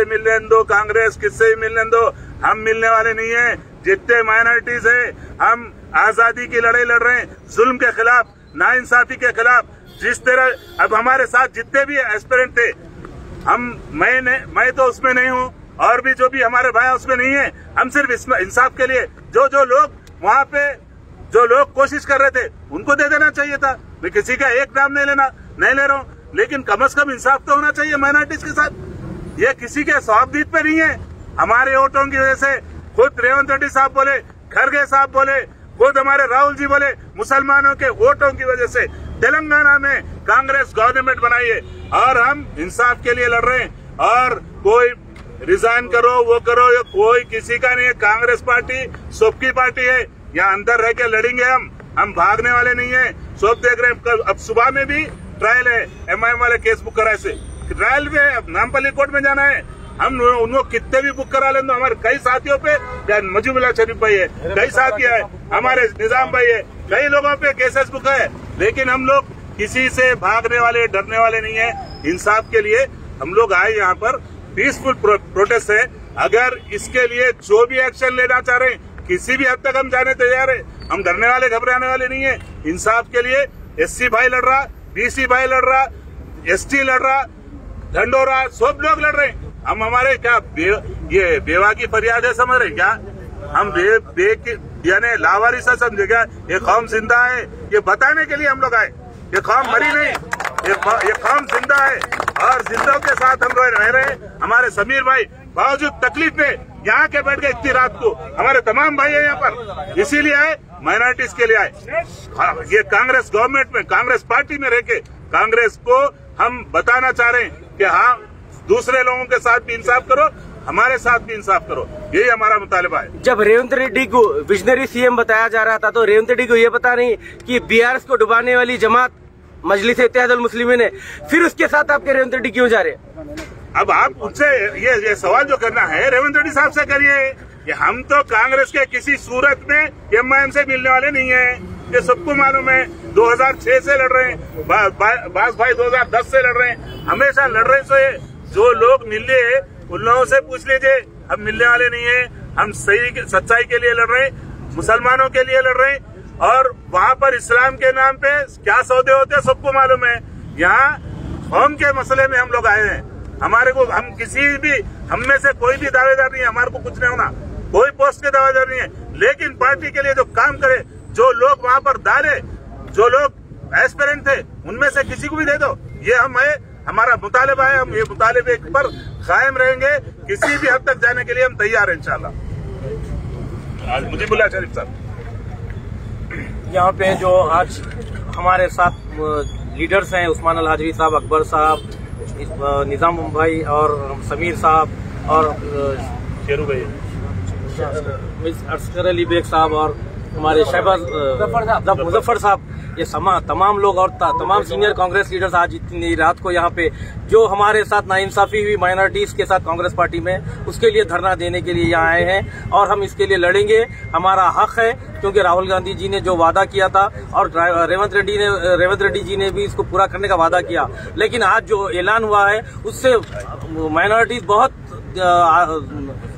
मिलने दो, कांग्रेस किससे भी मिलने दो। हम मिलने वाले नहीं है। जितने माइनॉरिटीज है, हम आजादी की लड़ाई लड़ रहे हैं, जुल्म के खिलाफ, नाइंसाफी के खिलाफ। जिस तरह अब हमारे साथ जितने भी एस्पिरेंट थे, मैं तो उसमें नहीं हूँ और भी जो भी हमारे भाई उसमें नहीं है। हम सिर्फ इंसाफ के लिए जो लोग वहाँ पे जो लोग कोशिश कर रहे थे उनको दे देना चाहिए था। मैं किसी का एक नाम नहीं ले रहा हूँ, लेकिन कम से कम इंसाफ तो होना चाहिए माइनॉरिटीज के साथ। ये किसी के स्वाबदीद पे नहीं है। हमारे वोटों की वजह से खुद रेवंत रेड्डी साहब बोले, खड़गे साहब बोले, खुद हमारे राहुल जी बोले मुसलमानों के वोटों की वजह से तेलंगाना में कांग्रेस गवर्नमेंट बनाई है और हम इंसाफ के लिए लड़ रहे हैं। और कोई रिजाइन करो वो करो, ये कोई किसी का नहीं है। कांग्रेस पार्टी सबकी पार्टी है, यहाँ अंदर रह के लड़ेंगे हम भागने वाले नहीं है। सब देख रहे हैं, अब सुबह में भी ट्रायल है, MIM वाले केस बुक कराए से ट्रायल में नामपल्ली कोर्ट में जाना है। हम उनको कितने भी बुक करा लें तो हमारे कई साथियों पे, मजूमुल्ला शरीफ भाई है, कई साथी है, हमारे निजाम भाई है, कई लोगों पे केसेस बुक है। लेकिन हम लोग किसी से भागने वाले डरने वाले नहीं है। इंसाफ के लिए हम लोग आए, यहाँ पर पीसफुल प्रोटेस्ट है। अगर इसके लिए जो भी एक्शन लेना चाह रहे हैं, किसी भी हद तक हम जाने तैयार है। हम डरने वाले घबराने वाले नहीं है। इंसाफ के लिए SC भाई लड़ रहा, BC भाई लड़ रहा, ST लड़ रहा, ढंडोरा, सब लोग लड़ रहे हैं। हम हमारे क्या ये बेवा की फरियाद है समझ रहे क्या? हम यानी लावारिसा समझे क्या? ये कौम जिंदा है, ये बताने के लिए हम लोग आए। ये कौम मरी नहीं, ये कौम जिंदा है और जिंदों के साथ हम रह रहे हैं। हमारे समीर भाई बावजूद तकलीफ में यहाँ के बैठ गए इतनी रात को। हमारे तमाम भाई है यहाँ पर, इसीलिए आए, माइनॉरिटीज के लिए आए। ये कांग्रेस गवर्नमेंट में, कांग्रेस पार्टी में रह के कांग्रेस को हम बताना चाह रहे हैं कि हाँ, दूसरे लोगों के साथ भी इंसाफ करो, हमारे साथ भी इंसाफ करो, यही हमारा मुतालिबा है। जब रेवंत रेड्डी को विजनरी सीएम बताया जा रहा था तो रेवंत रेड्डी को ये पता नहीं कि BRS को डुबाने वाली जमात मजलिस इत्तेहादुल मुस्लिमीन है, फिर उसके साथ आपके रेवंत रेड्डी क्यों जा रहे हैं? अब आप मुझसे ये सवाल जो करना है रेवंत रेड्डी साहब से करिए कि हम तो कांग्रेस के किसी सूरत में MIM से मिलने वाले नहीं है, ये सबको मालूम है। 2006 से लड़ रहे हैं, बास भाई 2010 से लड़ रहे हैं, हमेशा लड़ रहे हैं। जो लोग मिले उन लोगों से पूछ लीजिए, हम मिलने वाले नहीं है। हम सही सच्चाई के लिए लड़ रहे हैं, मुसलमानों के लिए लड़ रहे हैं। और वहाँ पर इस्लाम के नाम पे क्या सौदे होते हैं सबको मालूम है। यहाँ कौम के मसले में हम लोग आए हैं। हमारे को, हम किसी भी, हम में से कोई भी दावेदार नहीं है, हमारे को कुछ नहीं होना, कोई पोस्ट के दावेदार नहीं है। लेकिन पार्टी के लिए जो काम करे, जो लोग वहाँ पर डाले, जो लोग एस्पिरेंट थे, उनमें से किसी को भी दे दो, ये हम है, हमारा मुतालिबा है। हम ये मुतालिबे पर कायम रहेंगे, किसी भी हद तक जाने के लिए हम तैयार हैं इंशाल्लाह। मुजीबुल्लाह शरीफ साहब यहाँ पे जो आज हमारे साथ लीडर्स हैं, उस्मान अल हाजवी साहब, अकबर साहब, निजाम भाई और समीर साहब और शेरू भाई, असगर अली बेग साहब और हमारे शहबाज मुजफ्फर साहब, ये तमाम लोग और तमाम सीनियर कांग्रेस लीडर्स आज इतनी रात को यहाँ पे जो हमारे साथ नाइंसाफी हुई माइनॉरिटीज के साथ कांग्रेस पार्टी में, उसके लिए धरना देने के लिए यहाँ आए हैं और हम इसके लिए लड़ेंगे। हमारा हक है, क्योंकि राहुल गांधी जी ने जो वादा किया था और रेवंत रेड्डी जी ने भी इसको पूरा करने का वादा किया, लेकिन आज जो ऐलान हुआ है उससे माइनॉरिटीज बहुत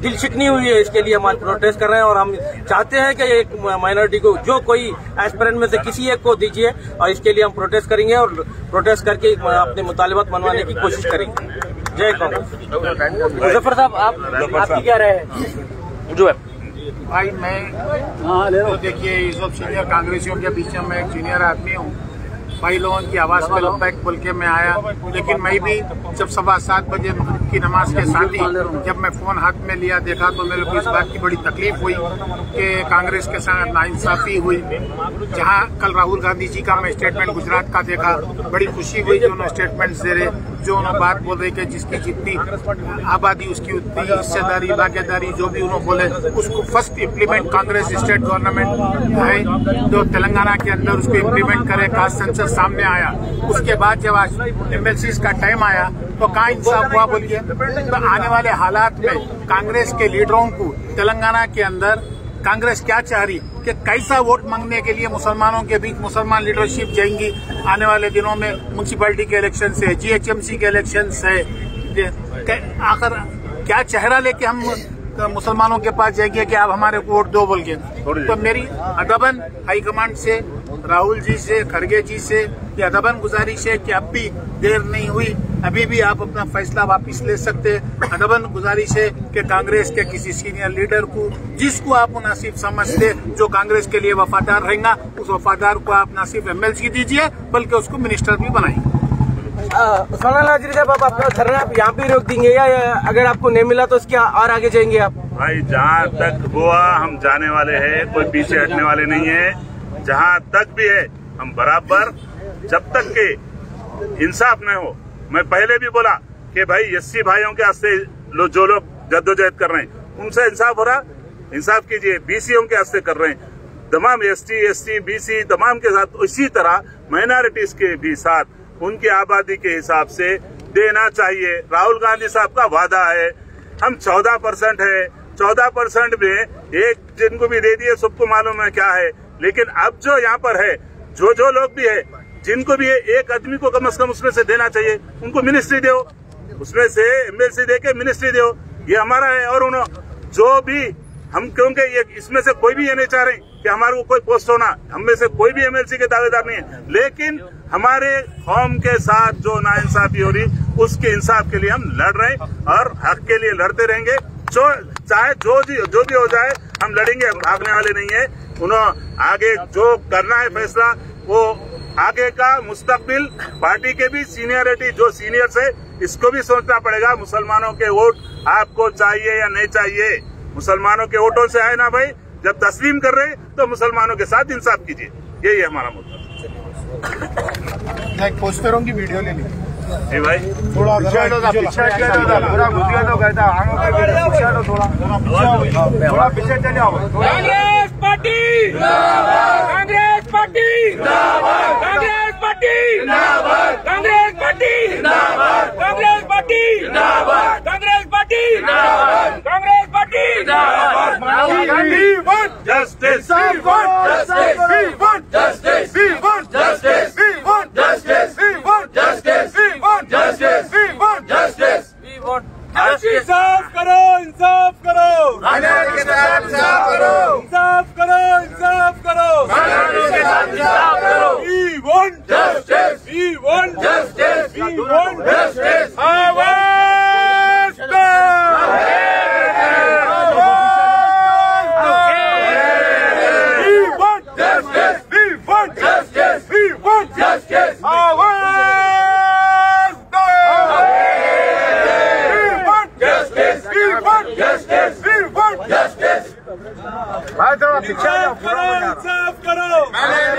दिल शिकनी हुई है। इसके लिए हम आज प्रोटेस्ट कर रहे हैं और हम चाहते हैं कि एक माइनॉरिटी को, जो कोई एस्पिरेंट में से किसी एक को दीजिए, और इसके लिए हम प्रोटेस्ट करेंगे और प्रोटेस्ट करके अपने मुतालिबात मनवाने की कोशिश करेंगे। जय कांग्रेस। मुजफ्फर साहब, आपकी क्या राय है? जो है भाई, मैं तो देखिए, ये सब सीनियर कांग्रेसियों के बीच में मैं एक सीनियर आदमी हूँ। भाई लोगों की आवाज पे लब्बैक बोल के मैं आया, लेकिन मैं भी जब 7:15 बजे की नमाज के साथ ही जब मैं फोन हाथ में लिया, देखा तो मेरे को इस बात की बड़ी तकलीफ हुई कि कांग्रेस के साथ नाइंसाफी हुई। जहां कल राहुल गांधी जी का मैं स्टेटमेंट गुजरात का देखा, बड़ी खुशी हुई जो उन्होंने स्टेटमेंट दे रहे, जो उन्होंने बात बोल रहे कि जिसकी जितनी आबादी उसकी उतनी हिस्सेदारी, भागीदारी, जो भी उन्होंने बोले उसको first implement Congress state government है जो तेलंगाना के अंदर उसको इम्प्लीमेंट करे। कास्ट सेंसस सामने आया, उसके बाद जब आज MLCs का टाइम आया तो कहाँ इंसाफ हुआ बोलिए? तो आने वाले हालात में कांग्रेस के लीडरों को तेलंगाना के अंदर कांग्रेस क्या चाह रही कि कैसा वोट मांगने के लिए मुसलमानों के बीच मुसलमान लीडरशिप जाएंगी आने वाले दिनों में। म्यूनसिपैलिटी के इलेक्शन से, GHMC के इलेक्शन से, आखिर क्या चेहरा लेके हम मुसलमानों के पास जाएंगे कि आप हमारे को वोट दो बोल के? तो मेरी अदबन हाईकमांड से, राहुल जी से, खड़गे जी से ये अदबन गुजारिश है कि अब भी देर नहीं हुई, अभी भी आप अपना फैसला वापस ले सकते। अदबन गुजारिश है कि कांग्रेस के किसी सीनियर लीडर को, जिसको आप मुनासिब समझते, जो कांग्रेस के लिए वफादार रहेगा, उस वफादार को आप ना सिर्फ MLC दीजिए बल्कि उसको मिनिस्टर भी बनाइए। उस्मान हाजिरी साहब, आप अपना धरना आप यहाँ पे रोक देंगे या अगर आपको नहीं मिला तो उसके और आगे जाएंगे आप? भाई जहाँ तक हुआ हम जाने वाले हैं, कोई पीछे हटने वाले नहीं है। जहाँ तक भी है हम बराबर, जब तक के इंसाफ न हो। मैं पहले भी बोला कि भाई एससी भाइयों के हस्ते जो लोग जद्दोजहद कर रहे हैं उनसे इंसाफ हो रहा, इंसाफ कीजिए। बीसीओं के हस्ते कर रहे हैं, तमाम एसटी बीसी तमाम के साथ, इसी तरह माइनॉरिटीज के भी साथ उनकी आबादी के हिसाब से देना चाहिए। राहुल गांधी साहब का वादा है, हम 14% है, 14% में एक जिनको भी दे दिए सबको मालूम है क्या है। लेकिन अब जो यहाँ पर है, जो लोग भी है, जिनको भी है, एक आदमी को कम से कम उसमें से देना चाहिए। उनको मिनिस्ट्री दो, उसमें से एमएलसी दे के मिनिस्ट्री दो, ये हमारा है। और उन्होंने जो भी हम, क्योंकि ये इसमें से कोई भी ये नहीं चाह रहे कि हमारे को कोई पोस्ट होना, हम में से कोई भी एमएलसी के दावेदार नहीं है, लेकिन हमारे कौम के साथ जो नाइंसाफी हो रही उसके इंसाफ के लिए हम लड़ रहे हैं और हक के लिए लड़ते रहेंगे। चाहे जो भी हो जाए हम लड़ेंगे, हम भागने वाले नहीं है। उन्होंने आगे जो करना है फैसला, वो आगे का मुस्तकबिल पार्टी के भी सीनियरिटी जो सीनियर्स है इसको भी सोचना पड़ेगा। मुसलमानों के वोट आपको चाहिए या नहीं चाहिए? मुसलमानों के वोटों से आए ना भाई, जब तस्लीम कर रहे तो मुसलमानों के साथ इंसाफ कीजिए, यही है हमारा मुद्दा। पोस्टरों की वीडियो ले ली भाई, थोड़ा पीछे चले आओ। Congress party, Congress party, Congress party, Congress party, Congress party, Congress party, Congress party, justice, इंसाफ करो, इंसाफ करो, इंसाफ करो, इंसाफ करो, इंसाफ करो, इंसाफ करो। We want justice, we want justice, we want justice। आवाज दो, we want justice, we want justice, we want justice। आवाज दो, justice, we want justice। इंसाफ करो, इंसाफ करो,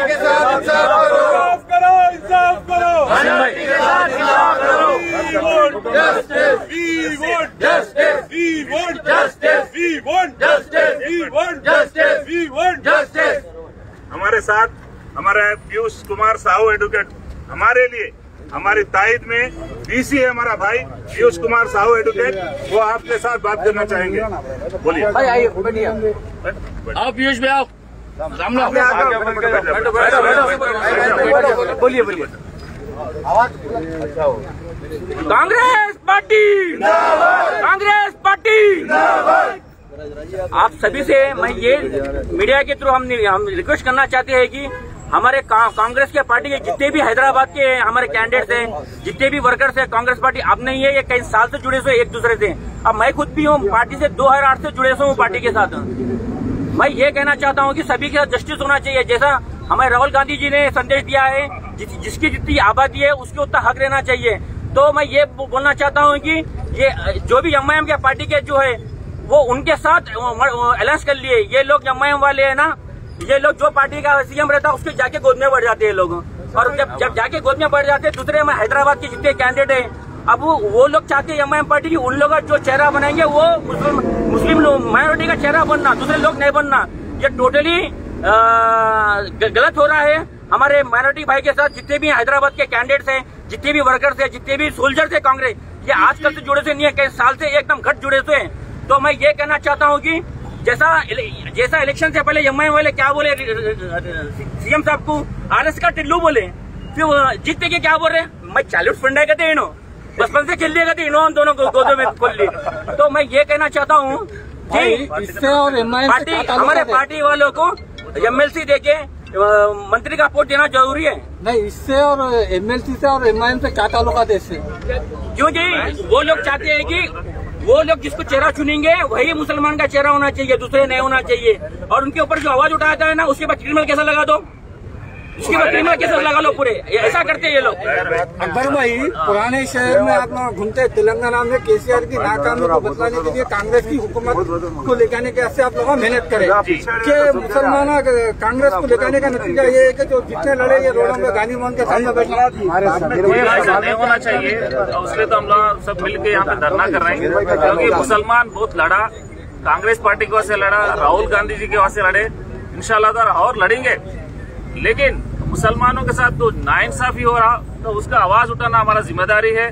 इंसाफ करो, इंसाफ करो, We want justice, we want justice, we want justice, we want justice, we want justice, we want justice। हमारे साथ हमारे पीयूष कुमार साहू एडवोकेट, हमारे लिए हमारी तायद में बीसी है हमारा भाई पीयूष कुमार साहू एडवोकेट, वो आपके साथ बात करना चाहेंगे। बोलिए भाई, आइए बैठिए। आओ पीयूष भाई, आओ सामने, बोलिए बोलिए। Congress party, Congress party. आप सभी से मैं ये मीडिया के थ्रू हम रिक्वेस्ट करना चाहते हैं कि हमारे कांग्रेस के पार्टी के जितने भी हैदराबाद के हमारे कैंडिडेट्स हैं, जितने भी वर्कर्स हैं, कांग्रेस पार्टी अब नहीं है, ये कई साल से जुड़े हुए एक दूसरे से। अब मैं खुद भी हूँ पार्टी से 2008 से जुड़े हुए हूँ पार्टी के साथ। मैं ये कहना चाहता हूँ कि सभी के साथ जस्टिस होना चाहिए। जैसा हमारे राहुल गांधी जी ने संदेश दिया है, जिसकी जितनी आबादी है उसके उतना हक रहना चाहिए। तो मैं ये बोलना चाहता हूँ कि ये जो भी एमआईएम के पार्टी के जो है वो उनके साथ अलायंस कर लिए। ये लोग एमआईएम वाले है ना, ये लोग जो पार्टी का सीएम रहता है उसके जाके गोद में बढ़ जाते हैं लोग, और जब जाके गोद में बढ़ जाते हैं दूसरे में हैदराबाद के जितने कैंडिडेट हैं, अब वो लोग चाहते हैं एमआईएम पार्टी की उन लोग जो चेहरा बनाएंगे वो मुस्लिम माइनॉरिटी का चेहरा बनना, दूसरे लोग नहीं बनना। ये टोटली गलत हो रहा है। हमारे माइनॉरिटी भाई के साथ जितने भी हैदराबाद के कैंडिडेट्स हैं, जितने भी वर्कर्स हैं, जितने भी सोल्जर्स हैं कांग्रेस, ये आजकल से जुड़े से नहीं है, कई साल से एकदम घट जुड़े से हैं। तो मैं ये कहना चाहता हूँ कि जैसा इलेक्शन से पहले एमआईएम वाले क्या बोले सीएम साहब को, आरएस का टिल्लू बोले, फिर जीतने के क्या बोल रहे, मैं चालू फंडा कहते इनो बचपन से खेल लिया इन दोनों को गोदों में खोल ली। तो मैं ये कहना चाहता हूँ कि इससे और पार्टी हमारे पार्टी वालों को एमएलसी देके मंत्री का पोस्ट देना जरूरी है। नहीं, इससे और एमएलसी से और एमआईएम से क्या ताल्लुकात है इससे? क्योंकि वो लोग चाहते हैं कि वो लोग जिसको चेहरा चुनेंगे वही मुसलमान का चेहरा होना चाहिए, दूसरे नहीं होना चाहिए। और उनके ऊपर जो आवाज उठाता है ना, उसके बाद क्रिमिनल कैसा लगा दो, उसके बाद क्रिमिनल केसेस लगा लो पूरे, ऐसा करते हैं ये लोग। अकबर भाई, पुराने शहर में आप लोग घूमते, तेलंगाना में केसीआर की नाकामी को बतलाने के लिए कांग्रेस की हुकूमत को लेकर कैसे आप लोग मेहनत करें कि मुसलमान कांग्रेस को लेकर का नतीजा ये है कि जो जितने लड़े ये रोडों में गांधी मोहन के सामने बैठे। ऐसा नहीं होना चाहिए, उसलिए तो हम लोग सब मिलकर यहाँ पे धरना कर रहे हैं, क्योंकि मुसलमान बहुत लड़ा, कांग्रेस पार्टी की वजह से लड़ा, राहुल गांधी जी की वजह से लड़े, इंशाल्लाह और लड़ेंगे। लेकिन मुसलमानों के साथ तो नाइंसाफी हो रहा, तो उसका आवाज उठाना हमारा जिम्मेदारी है।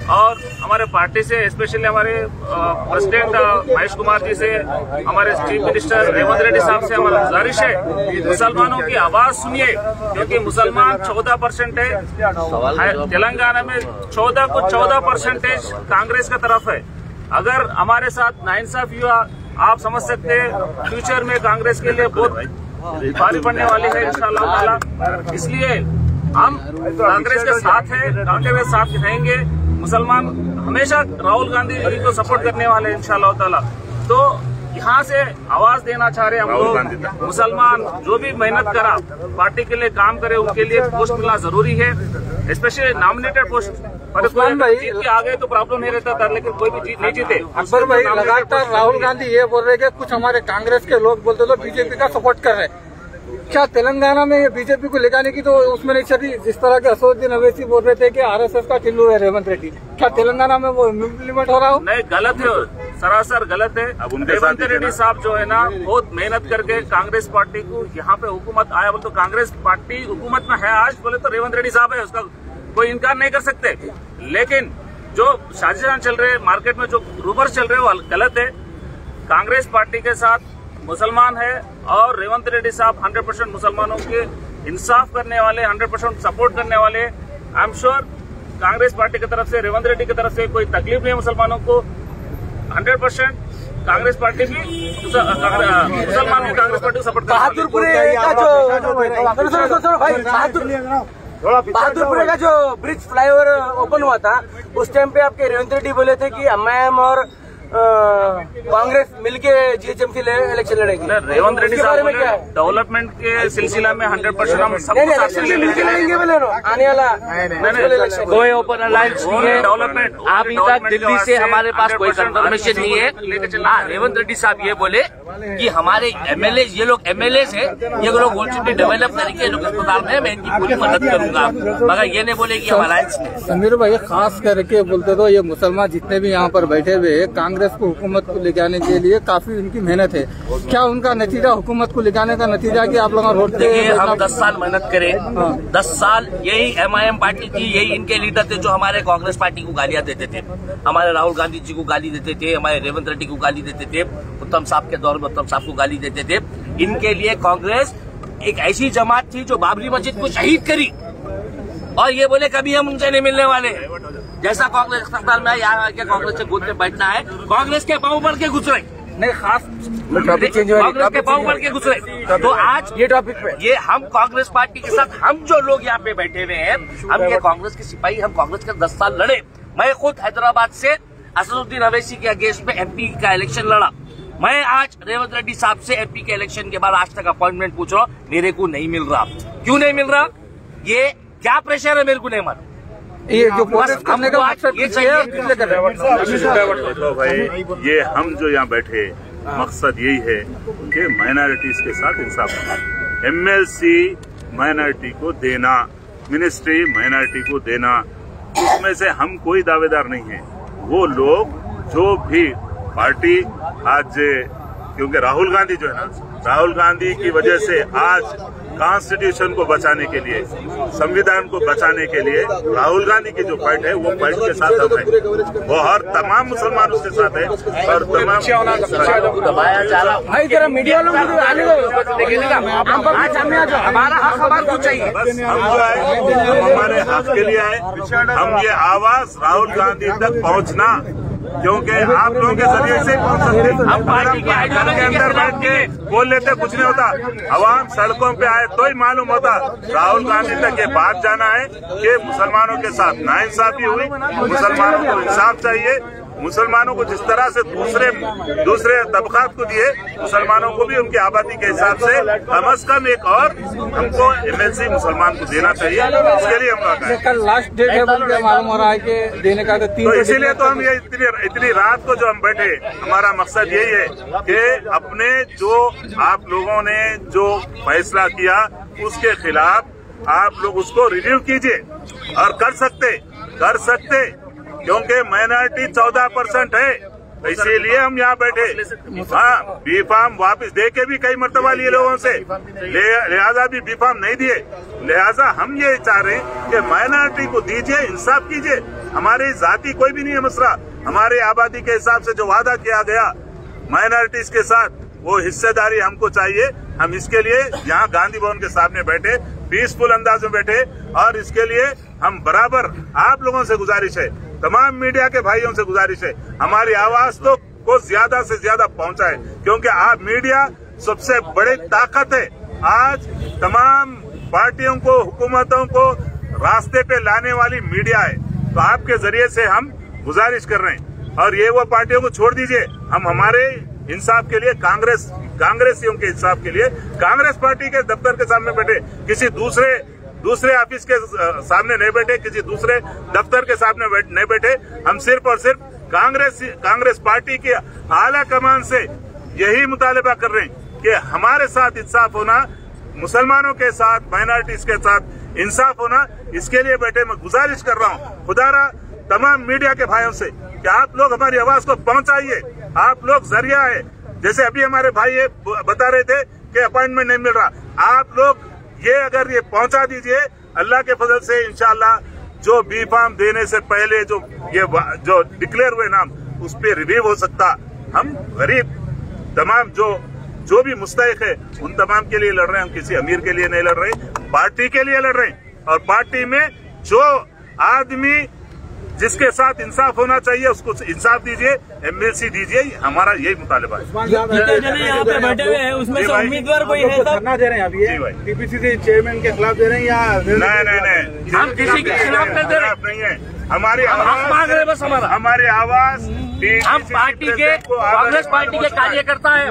और हमारे पार्टी से, स्पेशली हमारे प्रेसिडेंट महेश कुमार जी से, हमारे चीफ मिनिस्टर रेवंत रेड्डी साहब से हमारा गुजारिश है, मुसलमानों की आवाज सुनिए, क्योंकि मुसलमान 14% है, तेलंगाना में 14% कांग्रेस का तरफ है। अगर हमारे साथ नाइंसाफी हुआ, आप समझ सकते हैं फ्यूचर में कांग्रेस के लिए बहुत भारी पड़ने वाली है इंशाअल्लाह ताला। इसलिए हम कांग्रेस के साथ हैं, कांग्रेस के साथ रहेंगे। मुसलमान हमेशा राहुल गांधी जी को सपोर्ट करने वाले इंशाअल्लाह ताला। तो यहाँ से आवाज देना चाह रहे हैं हम लोग, मुसलमान जो भी मेहनत करा, पार्टी के लिए काम करे, उनके लिए पोस्ट मिलना जरूरी है, स्पेशली नॉमिनेटेड पोस्ट। जीत के आ गए तो प्रॉब्लम नहीं रहता था, लेकिन कोई भी जीत नहीं जीते। अकबर भाई, लगातार राहुल गांधी ये बोल रहे कि कुछ हमारे कांग्रेस के लोग बोलते तो बीजेपी का सपोर्ट कर रहे हैं। क्या तेलंगाना में ये बीजेपी को ले जाने की तो उसमें नहीं चली? जिस तरह के असदुद्दीन ओवैसी बोल रहे थे कि आरएसएस का टिल्लू है रेवंत रेड्डी, क्या तेलंगाना में वो इम्प्लीमेंट हो रहा हो? नहीं, गलत है, सरासर गलत है। रेवंत रेड्डी साहब जो है ना, बहुत मेहनत करके कांग्रेस पार्टी को यहाँ पे हुकूमत आया, बोले तो कांग्रेस पार्टी हुकूमत में है आज, बोले तो रेवंत रेड्डी साहब है, उसका कोई इनकार नहीं कर सकते। लेकिन जो साजिशां चल रहे हैं, मार्केट में जो रूमर्स चल रहे हैं, वो गलत है। कांग्रेस पार्टी के साथ मुसलमान है और रेवंत रेड्डी साहब 100% मुसलमानों के इंसाफ करने वाले, 100% सपोर्ट करने वाले। I am sure Congress party की तरफ से, रेवंत रेड्डी की तरफ से कोई तकलीफ नहीं है मुसलमानों को। 100% कांग्रेस पार्टी भी मुसलमान भी कांग्रेस पार्टी को सपोर्ट करते हैं। बहादुरपुरे का जो ब्रिज फ्लाईओवर ओपन हुआ था, उस टाइम पे आपके रेवंत रेड्डी बोले थे कि एमआईएम और कांग्रेस मिलके जीएचएमसी इलेक्शन लड़ेगी। रेवंत रेड्डी साहब बोले डेवलपमेंट के सिलसिला में 100% हम सब लड़ेंगे बोले आने वाला कोई ओपन अलायंस नहीं है। डेवलपमेंट अभी तक दिल्ली से हमारे पास कोई कंफर्मेशन नहीं है। रेवंत रेड्डी साहब ये बोले कि हमारे एमएलए, ये लोग एमएलए है, ये लोग बोलते डेवलप करके लोग अस्पताल में मैं इनकी पूरी मदद करूंगा, मगर ये नहीं बोले कि हम अलायंस में। समीर भाई, खास करके बोलते तो ये मुसलमान जितने भी यहाँ पर बैठे हुए कांग्रेस को हुकूमत को ले जाने के लिए काफी उनकी मेहनत है। क्या उनका नतीजा, हुकूमत को ले जाने का नतीजा कि आप लोग रोड पे? हम 10 साल मेहनत करें, 10 साल यही एमआईएम पार्टी थी, यही इनके लीडर थे जो हमारे कांग्रेस पार्टी को गालियां देते थे, हमारे राहुल गांधी जी को गाली देते थे, हमारे रेवंत रेड्डी को गाली देते थे, उत्तम साहब के दौर में उत्तम साहब को गाली देते थे। इनके लिए कांग्रेस एक ऐसी जमात थी जो बाबरी मस्जिद को शहीद करी, और ये बोले कभी हम उनसे नहीं मिलने वाले। जैसा कांग्रेस अस्पताल में यहाँ आके कांग्रेस के गोद में बैठना है, कांग्रेस के पाँव पर के घुस रहे, नहीं खास कांग्रेस के पाँव पर के घुस रहे। तो आज ये टॉपिक पे, ये हम कांग्रेस पार्टी के साथ, हम जो लोग यहाँ पे बैठे हुए हैं, हम ये कांग्रेस के सिपाही, हम कांग्रेस के 10 साल लड़े। मैं खुद हैदराबाद से असदुद्दीन ओवैसी के अगेंस्ट में एमपी का इलेक्शन लड़ा। मैं आज रेवंत रेड्डी साहब से एमपी के इलेक्शन के बाद आज तक अपॉइंटमेंट पूछ रहा हूँ, मेरे को नहीं मिल रहा। क्यों नहीं मिल रहा? ये क्या प्रेशर है, मेरे को नहीं मालूम। ये जो करने का मकसद तो भाई, ये हम जो यहाँ बैठे मकसद यही है कि माइनॉरिटीज के साथ इंसाफ करना, एमएलसी माइनॉरिटी को देना, मिनिस्ट्री माइनॉरिटी को देना, उसमें से हम कोई दावेदार नहीं है। वो लोग जो भी पार्टी आज, क्योंकि राहुल गांधी जो है ना, राहुल गांधी की वजह से आज कॉन्स्टिट्यूशन को बचाने के लिए, संविधान को बचाने के लिए राहुल गांधी की जो फाइट है, वो फाइट के साथ हम है, वो हर तमाम मुसलमान उसके साथ है। और तमाम दबाया जा रहा भाई, जरा मीडिया लोग आने दो, हमारा हक हमारे को चाहिए। बस हम जो है हमारे हक के लिए आए, हम ये आवाज राहुल गांधी तक पहुंचना, क्योंकि आप लोगों के जरिए से पहुंच सकते हैं। हम पार्टी के अंदर बैठ के बोल लेते कुछ नहीं होता, आवाम सड़कों पे आए तो ही मालूम होता। राहुल गांधी तक ये बात जाना है कि मुसलमानों के साथ नाइंसाफी हुई, मुसलमानों को इंसाफ चाहिए, मुसलमानों को जिस तरह से दूसरे तबकात को दिए, मुसलमानों को भी उनकी आबादी के हिसाब से कम अज कम एक और हमको MLC मुसलमान को देना चाहिए। इसके लिए हम कल लास्ट डेट है बोल के मालूम हो रहा है कि देने का, तो इसीलिए तो हम ये इतनी रात को जो हम बैठे, हमारा मकसद यही है कि अपने जो आप लोगों ने जो फैसला किया उसके खिलाफ आप लोग उसको रिव्यू कीजिए और कर सकते क्योंकि माइनॉरिटी 14% है, इसीलिए हम यहाँ बैठे। हाँ, बी फार्म वापिस दे के भी कई मरतबा लिए लोगों से, लिहाजा भी बी फार्म नहीं दिए। लिहाजा हम ये चाह रहे हैं कि माइनॉरिटी को दीजिए, इंसाफ कीजिए। हमारी जाति कोई भी नहीं है मसला, हमारी आबादी के हिसाब से जो वादा किया गया माइनॉरिटीज के साथ, वो हिस्सेदारी हमको चाहिए। हम इसके लिए यहाँ गांधी भवन के सामने बैठे, पीसफुल अंदाज में बैठे, और इसके लिए हम बराबर आप लोगों से गुजारिश है, तमाम मीडिया के भाइयों से गुजारिश है, हमारी आवाज तो को ज्यादा से ज्यादा पहुंचाए, क्योंकि आप मीडिया सबसे बड़ी ताकत है। आज तमाम पार्टियों को, हुकूमतों को रास्ते पे लाने वाली मीडिया है। तो आपके जरिए से हम गुजारिश कर रहे हैं, और ये वो पार्टियों को छोड़ दीजिए, हम हमारे इंसाफ के लिए कांग्रेसियों के इंसाफ के लिए कांग्रेस पार्टी के दफ्तर के सामने बैठे, किसी दूसरे ऑफिस के सामने नहीं बैठे, किसी दूसरे दफ्तर के सामने नहीं बैठे। हम सिर्फ और सिर्फ कांग्रेस पार्टी के आला कमान से यही मुतालबा कर रहे हैं कि हमारे साथ इंसाफ होना, मुसलमानों के साथ, माइनॉरिटीज के साथ इंसाफ होना, इसके लिए बैठे। मैं गुजारिश कर रहा हूँ खुदारा तमाम मीडिया के भाइयों से कि आप लोग हमारी आवाज को पहुंचाइए, आप लोग जरिया है। जैसे अभी हमारे भाई ये बता रहे थे कि अपॉइंटमेंट नहीं मिल रहा, आप लोग ये अगर ये पहुंचा दीजिए, अल्लाह के फजल से इंशाअल्लाह जो बी फार्म देने से पहले जो डिक्लेयर हुए नाम, उस पर रिव्यू हो सकता। हम गरीब तमाम जो भी मुस्तहिक है उन तमाम के लिए लड़ रहे हैं, हम किसी अमीर के लिए नहीं लड़ रहे, पार्टी के लिए लड़ रहे हैं। और पार्टी में जो आदमी जिसके साथ इंसाफ होना चाहिए उसको इंसाफ दीजिए, MLC दीजिए, हमारा यही मुतालिबा है। यहाँ पे बैठे हुए हैं, उसमें से उम्मीदवार कोई है? धरना दे रहे हैं अभी TPCC चेयरमैन के खिलाफ दे रहे हैं या नहीं, हम किसी के खिलाफ नहीं है। हमारी आवाज हम पार्टी के, कांग्रेस पार्टी के कार्यकर्ता है।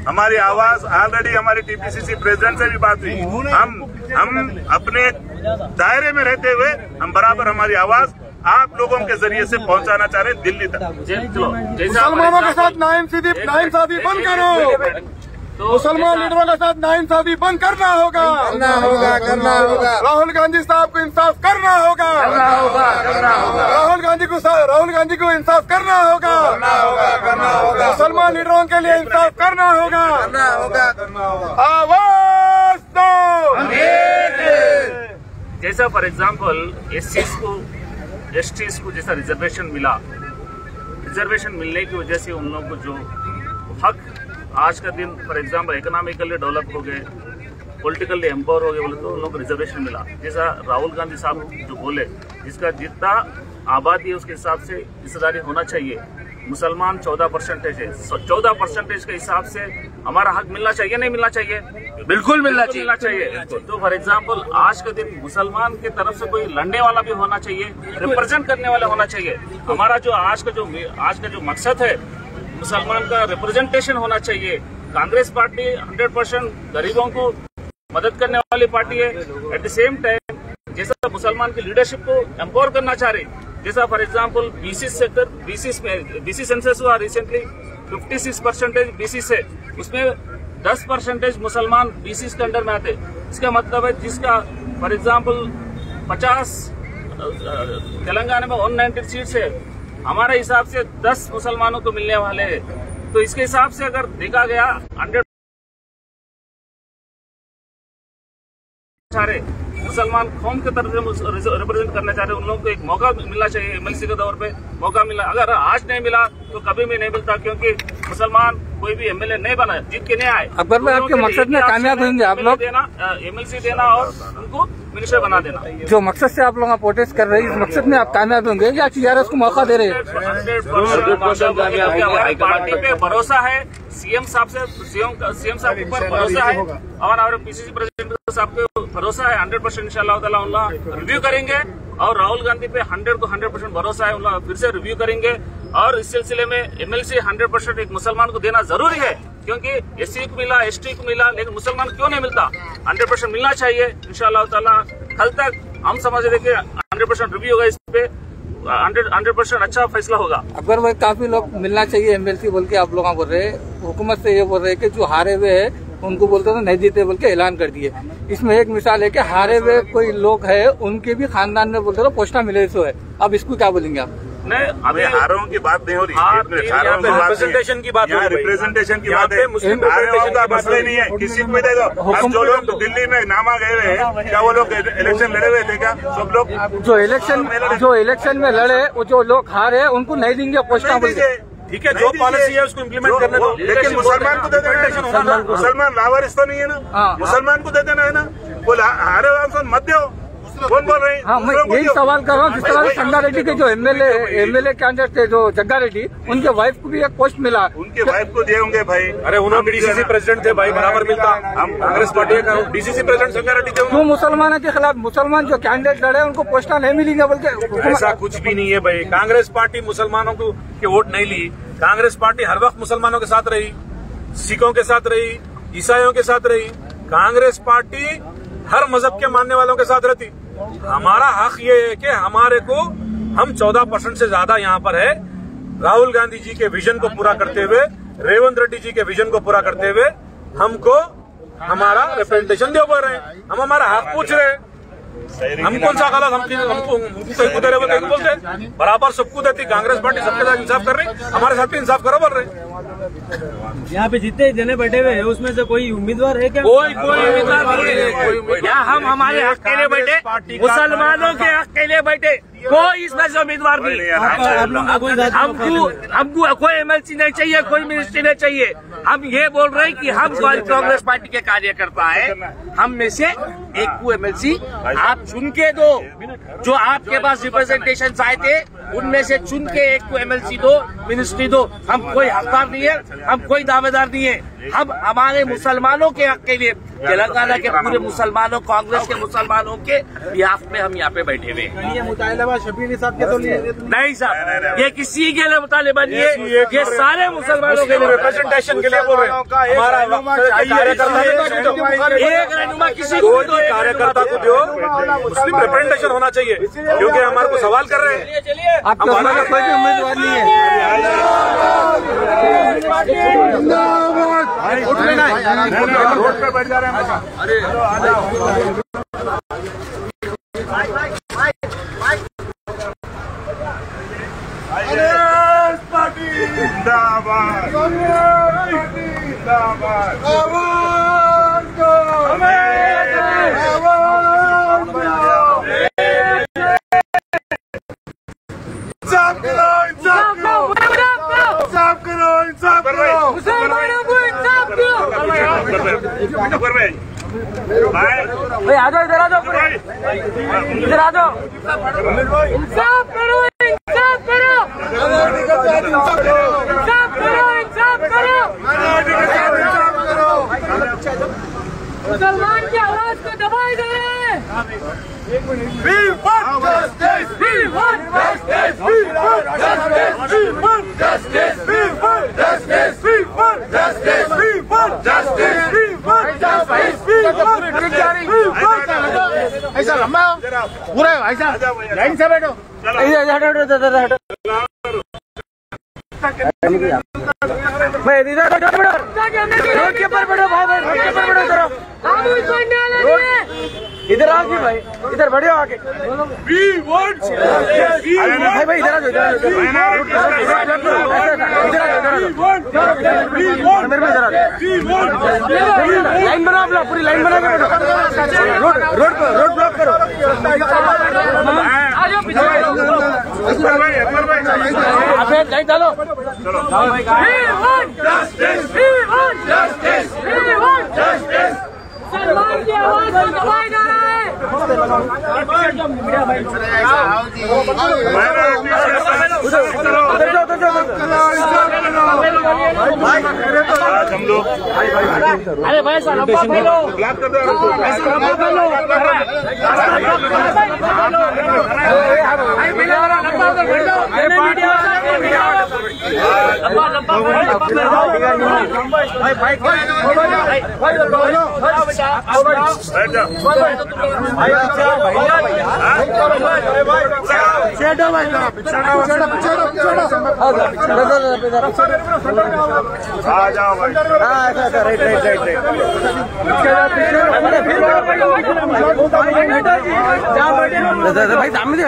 हमारी आवाज ऑलरेडी हमारे TPCC प्रेसिडेंट से भी बात हुई। हम अपने दायरे में रहते हुए हम बराबर हमारी आवाज आप लोगों के जरिए से पहुंचाना चाह रहे हैं दिल्ली तक। मुसलमानों के साथ नाइंसाफी बंद करो, मुसलमान लीडरों के साथ नाइंसाफी बंद करना होगा। राहुल गांधी साहब को इंसाफ करना होगा। राहुल गांधी को इंसाफ करना होगा। मुसलमान लीडरों के लिए इंसाफ करना होगा। आवाज दो। जैसा फॉर एग्जाम्पल STs को जैसा रिजर्वेशन मिलने की वजह से उन लोगों को जो हक आज का दिन फॉर एग्जाम्पल इकोनॉमिकली डेवलप हो गए, पॉलिटिकली एम्पावर हो गए बोले तो उन लोगों को रिजर्वेशन मिला। जैसा राहुल गांधी साहब जो बोले, जिसका जितना आबादी है उसके हिसाब से हिस्सेदारी होना चाहिए। मुसलमान 14% है, 14% के हिसाब से हमारा हक मिलना चाहिए, नहीं मिलना चाहिए? बिल्कुल मिलना चाहिए। तो फॉर एग्जाम्पल आज के दिन मुसलमान की तरफ से कोई लड़ने वाला भी होना चाहिए, रिप्रेजेंट करने वाला होना चाहिए। हमारा जो आज का जो मकसद है, मुसलमान का रिप्रेजेंटेशन होना चाहिए। कांग्रेस पार्टी 100% गरीबों को मदद करने वाली पार्टी है। एट द सेम टाइम जैसा मुसलमान की लीडरशिप को एम्पावर करना चाह रही, जैसा for example BC sector, BC census हुआ रिसेंटली, 56% BC से, उसमें 10% मुसलमान BC के अंडर में आते। इसका मतलब है जिसका फॉर एग्जाम्पल 50 तेलंगाना में 190 सीट्स है, हमारे हिसाब से 10 मुसलमानों को मिलने वाले हैं। तो इसके हिसाब से अगर देखा गया 100 मुसलमान कौम की तरफ से रिप्रेजेंट करना चाह रहे, उन लोगों को एक मौका मिलना चाहिए। MLC के तौर पे मौका मिला, अगर आज नहीं मिला तो कभी भी नहीं मिलता, क्योंकि मुसलमान कोई भी MLA नहीं बना, जीत के नहीं आए। अकबर में आपके मकसद में कामयाब होंगे आप लोग, MLC देना और उनको मिनिस्टर बना देना। जो मकसद से आप लोग प्रोटेस्ट कर रहे हैं, इस मकसद में आप कामयाब होंगे या TRS को मौका दे रहे हैं? 100% पार्टी पे भरोसा है, CM साहब के ऊपर भरोसा है, और हमारे PCC प्रेसिडेंट साहब को भरोसा है। 100% इंशाअल्लाह ताला उनका रिव्यू करेंगे और राहुल गांधी पे 100 को 100% भरोसा है। उन फिर से रिव्यू करेंगे और इस सिलसिले में एमएलसी 100% एक मुसलमान को देना जरूरी है, क्योंकि एससी को मिला, एसटी को मिला, लेकिन मुसलमान क्यों नहीं मिलता। 100% मिलना चाहिए। इंशाअल्लाह ताला कल तक हम समझ रहे कि 100% रिव्यू होगा, इस पे 100% अच्छा फैसला होगा। अगर भाई काफी लोग मिलना चाहिए एमएलसी बोल के आप लोग बोल रहे हैं, हुकूमत से ये बोल रहे हैं कि जो हारे हुए है उनको बोलते तो नहीं जीते बोल के ऐलान कर दिए। इसमें एक मिसाल है कि हारे हुए कोई लोग है उनके भी खानदान में बोलते तो पोस्टा मिले सो है। अब इसको क्या बोलेंगे आप? नहीं, अभी हारों की बात नहीं हो रही, रिप्रेजेंटेशन की बात है, रिप्रेजेंटेशन की बात है। हारों का मसला ही नहीं है, किसी को भी दे दो। अब जो लोग दिल्ली में नामा गए हुए हैं, क्या वो लोग इलेक्शन लड़े हुए थे क्या? सब लोग जो इलेक्शन में लड़े, जो लोग हारे उनको नहीं देंगे पोस्टा बोल के। ठीक है, जो पॉलिसी है उसको इम्प्लीमेंट करने दो, लेकिन मुसलमान को दे देना। मुसलमान लावारिस तो नहीं है ना, मुसलमान को दे देना है ना। वो हारे वाले मत दो। कौन बोल रहे हैं? हाँ, मैं यही सवाल कर रहा हूँ। जिस तरह से संगा रेड्डी के जो एमएलए कैंडिडेट थे, जो जग्गा रेड्डी, उनके वाइफ को भी एक पोस्ट मिला। उनके वाइफ को दिए होंगे भाई। अरे उन्होंने डीसीसी प्रेसिडेंट थे भाई, बराबर मिलता। हम कांग्रेस पार्टी का डीसीसी प्रेसिडेंट संगा रेड्डी थे। क्यों मुसलमानों के खिलाफ मुसलमान जो कैंडिडेट लड़े उनको पोस्टा नहीं मिलेंगे बोल के? ऐसा कुछ भी नहीं है भाई। कांग्रेस पार्टी मुसलमानों को के वोट नहीं ली। कांग्रेस पार्टी हर वक्त मुसलमानों के साथ रही, सिखों के साथ रही, ईसाइयों के साथ रही। कांग्रेस पार्टी हर मजहब के मानने वालों के साथ रहती। हमारा हक ये है कि हमारे को हम 14% से ज्यादा यहाँ पर है। राहुल गांधी जी के विजन को पूरा करते हुए, रेवंत रेड्डी जी के विजन को पूरा करते हुए हमको हमारा रिप्रेजेंटेशन दे रहे हैं। हम हमारा हक पूछ रहे हैं। हम कौन सा गलत, हमको कहीं दे रहे बोलते हैं। बराबर सबको देती कांग्रेस पार्टी, सबके साथ इंसाफ कर रही, हमारे साथ भी इंसाफ करो बोल रहे। यहाँ पे जितने जने बैठे हुए हैं उसमें से कोई उम्मीदवार है क्या? कोई उम्मीदवार नहीं है। यहाँ हम हमारे हक के लिए बैठे, मुसलमानों के हक के लिए बैठे, कोई इसमें से उम्मीदवार नहीं। हमको कोई एमएलसी नहीं चाहिए, कोई मिनिस्ट्री नहीं चाहिए। हम ये बोल रहे हैं कि हम कांग्रेस पार्टी के कार्यकर्ता है, हम में से एक को एमएलसी आप चुन के दो। जो आपके पास रिप्रेजेंटेशन आए थे उनमें से चुन के एक को एमएलसी दो, मिनिस्ट्री दो। हम कोई हकदार नहीं है, हम कोई दावेदार नहीं है। हम हमारे मुसलमानों के हक के लिए, तेलंगाना के पूरे मुसलमानों, कांग्रेस के मुसलमानों के बिहाफ में हम यहाँ पे बैठे हुए हैं। ये मुतालिबा शबीर निसाब के तो नहीं साहब, ये किसी के लिए मुतालिबा नहीं है, ये सारे मुसलमानों के लिए रिप्रेजेंटेशन के लिए बोल रहे हैं। हमारा एक रहनुमा किसी को दो, कार्यकर्ता को दो, मुस्लिम रिप्रेजेंटेशन होना चाहिए, क्योंकि हमारे को सवाल कर रहे हैं। आपका कोई भी उम्मीदवार नहीं है। रोड पे बैठ जा रहे हैं। जिंदाबाद, भाई आ जाओ, इधर आ जाओ, इधर आ जाओ। इंसाफ करो, इंसाफ करो, इंसाफ करो, इंसाफ करो। मुसलमान की आवाज को दबाए जा रहे हैं। We want justice, we want justice, we want justice, we want justice, we want justice, we want justice, we want justice, we want justice, we want justice। ऐसा लंबा पूरा ऐसा लाइन से बैठो। मैं इधर बैठो, रोड के ऊपर बैठो भाई, रोड के ऊपर बैठो। इधर आओ जी भाई, इधर बढ़िया आके। भाई इधर आ जाओ, इधर लाइन बनाओ, अपना पूरी लाइन बना के बैठो। रोड ब्लॉक करो। लाइन डालो। मुसलमान की आवाज को दबाया जा रहा है। उधर जाओ, आज हम लोग अरे भाई साहब लंबा फैलो ब्लॉक कर दो आ जाओ भाई। भाई सामने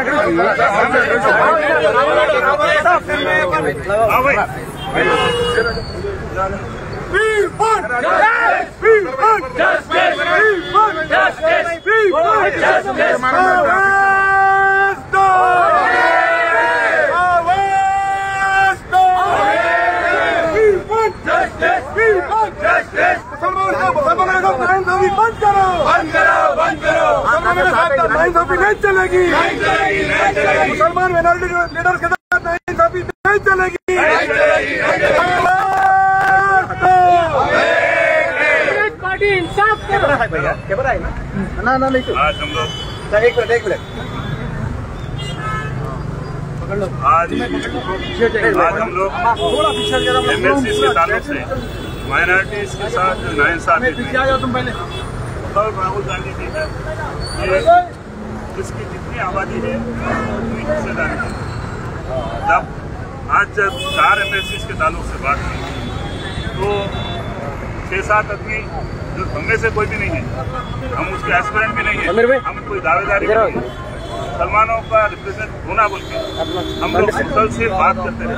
We want justice! We want justice! We want justice! We want justice! नहीं चलेगी, मुसलमान माइनॉरिटी लीडर के साथ नाइंसाफी नहीं चलेगी। पार्टी इंसाफ करो। ना नहीं आज हम लोग एक मिनट आज हम लोग एमएलसी के ताल्लुक से माइनॉरिटीज के साथ नाइंसाफी और राहुल गांधी जी है, जिसकी जितनी आबादी है उतनी हिस्सेदारी है। जब 4 एमएलसी के ताल्लुक से बात की तो 6-7 आदमी जो हमें से कोई भी नहीं है, हम उसके एस्पिरेंट भी नहीं है, हम कोई दावेदारी नहीं है, मुसलमानों का रिप्रेजेंट होना बोल के हम लोग कल से बात करते रहे।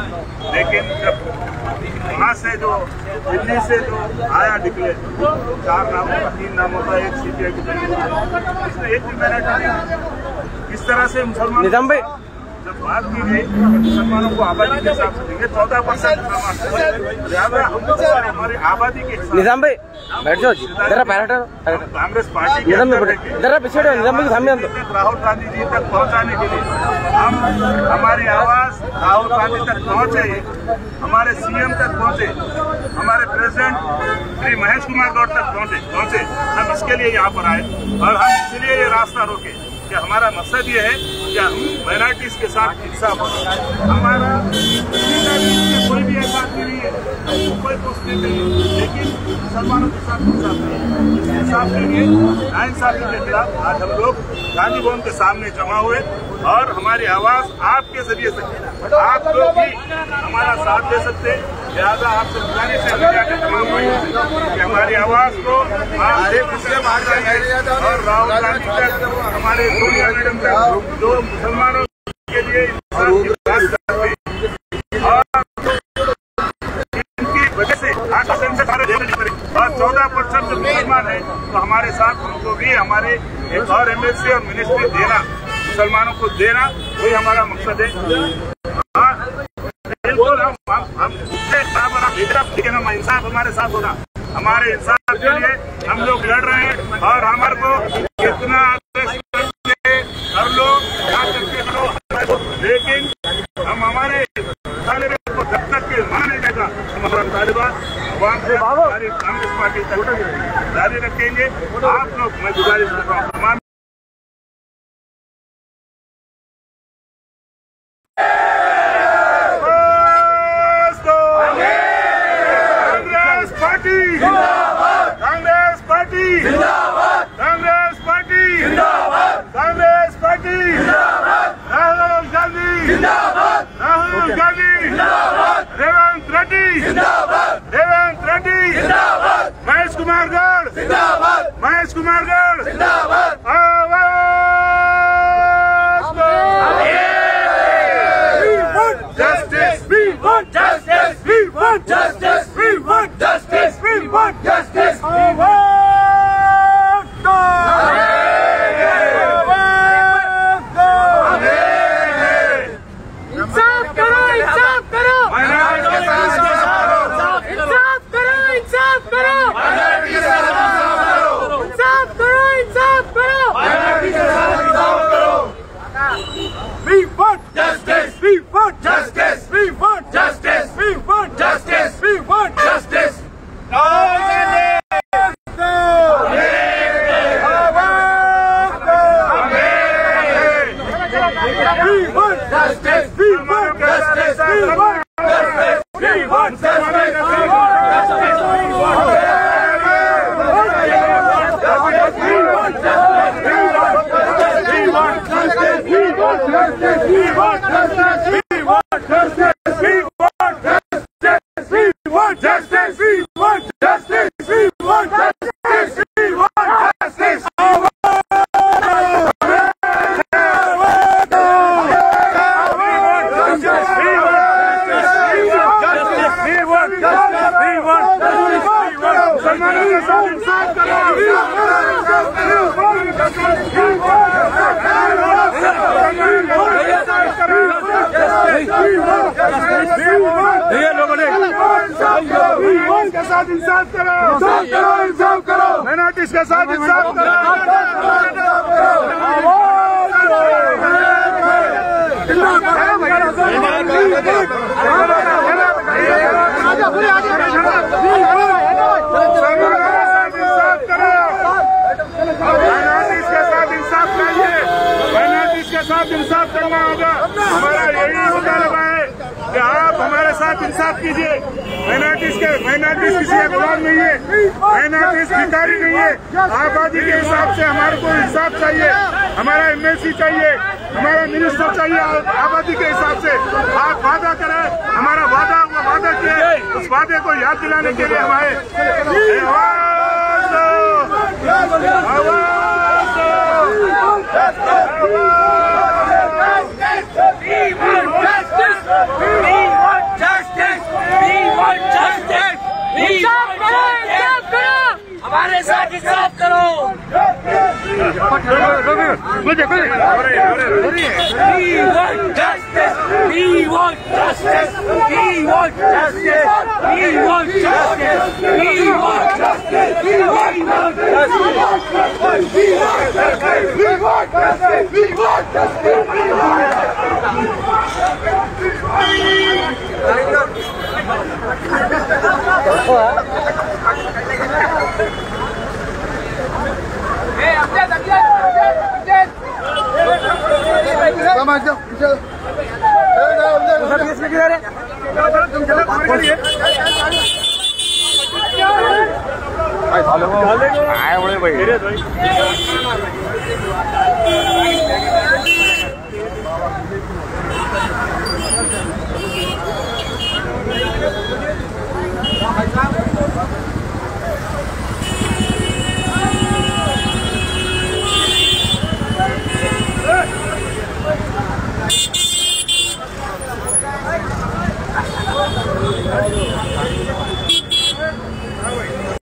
लेकिन जब वहाँ से जो दिल्ली से जो आया डिक्लेयर 4 नामों का 3 नामों का एक सीपीआई को इसमें एक भी मैंने इस तरह से मुसलमान जब बात की गई मुसलमानों को आबादी के हिसाब से देंगे 14% हमारी आबादी के हिसाब निजाम भाई बैठ जाओ जी, जरा पैराटर कांग्रेस पार्टी निजाम में जरा पीछे निजाम भाई सामने राहुल गांधी जी तक पहुंचाने के लिए हम हमारी आवाज राहुल गांधी तक पहुंचे, हमारे सीएम तक पहुंचे, हमारे प्रेसिडेंट श्री महेश कुमार गौड़ तक पहुंचे। हम इसके लिए यहाँ पर आए और हम इसलिए ये रास्ता रोके कि हमारा मकसद ये है कि हम माइनॉरिटीज के साथ इंसाफ हो। हमारा कोई भी ऐसा नहीं है, कोई पोस्ट नहीं चाहिए, लेकिन मुसलमानों के साथ इंसाफ नहीं है। इंसाफ के लिए नाइंसाफी के खिलाफ आज हम लोग गांधी भवन के सामने जमा हुए और हमारी आवाज आपके जरिए से आप लोग भी हमारा साथ दे सकते हैं। लिहाजा आपसे गुजारिश है मीडिया के तमाम भाइयों से कि हमारी आवाज को आप एक दूसरे और राहुल गांधी तक, हमारे सोनिया मैडम तक, जो मुसलमानों के लिए इंसाफ की बात करते हैं और इनकी वजह से 8% से सारे देने पड़े और 14% जो मुसलमान है तो हमारे साथ उनको भी हमारे एक और एमएलसी और मिनिस्ट्री देना, मुसलमानों को देना, वही हमारा मकसद है। बिल्कुल हम इंसाफ हमारे साथ होगा, हमारे इंसाफ के लिए हम लोग लड़ रहे हैं और हमारे को कितना कर लो लेकिन हम हमारे तालिबान को जब तक के माने जाएगा हमारा तालिबान आवाम से हमारी कांग्रेस पार्टी तक जारी रखेंगे। आप लोग मैं गुजारिश करता हूँ तमाम कांग्रेस पार्टी जिंदाबाद, कांग्रेस पार्टी जिंदाबाद, कांग्रेस पार्टी जिंदाबाद, राहुल गांधी जिंदाबाद, राहुल गांधी जिंदाबाद, रेवंत रेड्डी जिंदाबाद, रेवंत रेड्डी जिंदाबाद, महेश कुमार गौड़ जिंदाबाद, महेश कुमार गौड़ जिंदाबाद। Justice! We want justice! We want justice! We want justice! We want justice! इंसाफ करो! इंसाफ करो! इंसाफ करो! इंसाफ करो! इंसाफ करो! इंसाफ करो! We want justice! We want justice! We want justice! We want justice! मुसलमानों के साथ इंसाफ करो, माइनॉरिटीज के साथ इंसाफ करो। साथ इंसाफ करना होगा। हमारा यही मुतालबा है कि आप हमारे साथ इंसाफ कीजिए। माइनॉरिटीज किसी का गुलाम नहीं है, माइनॉरिटीज भिखारी नहीं है। आबादी के हिसाब से हमारे को इंसाफ चाहिए, हमारा MLC चाहिए, हमारा मिनिस्टर चाहिए। आबादी के हिसाब से आप वादा करें, हमारा वादा किया, उस वादे को याद दिलाने के लिए हमारे हमारे साथ इंसाफ करो। भाई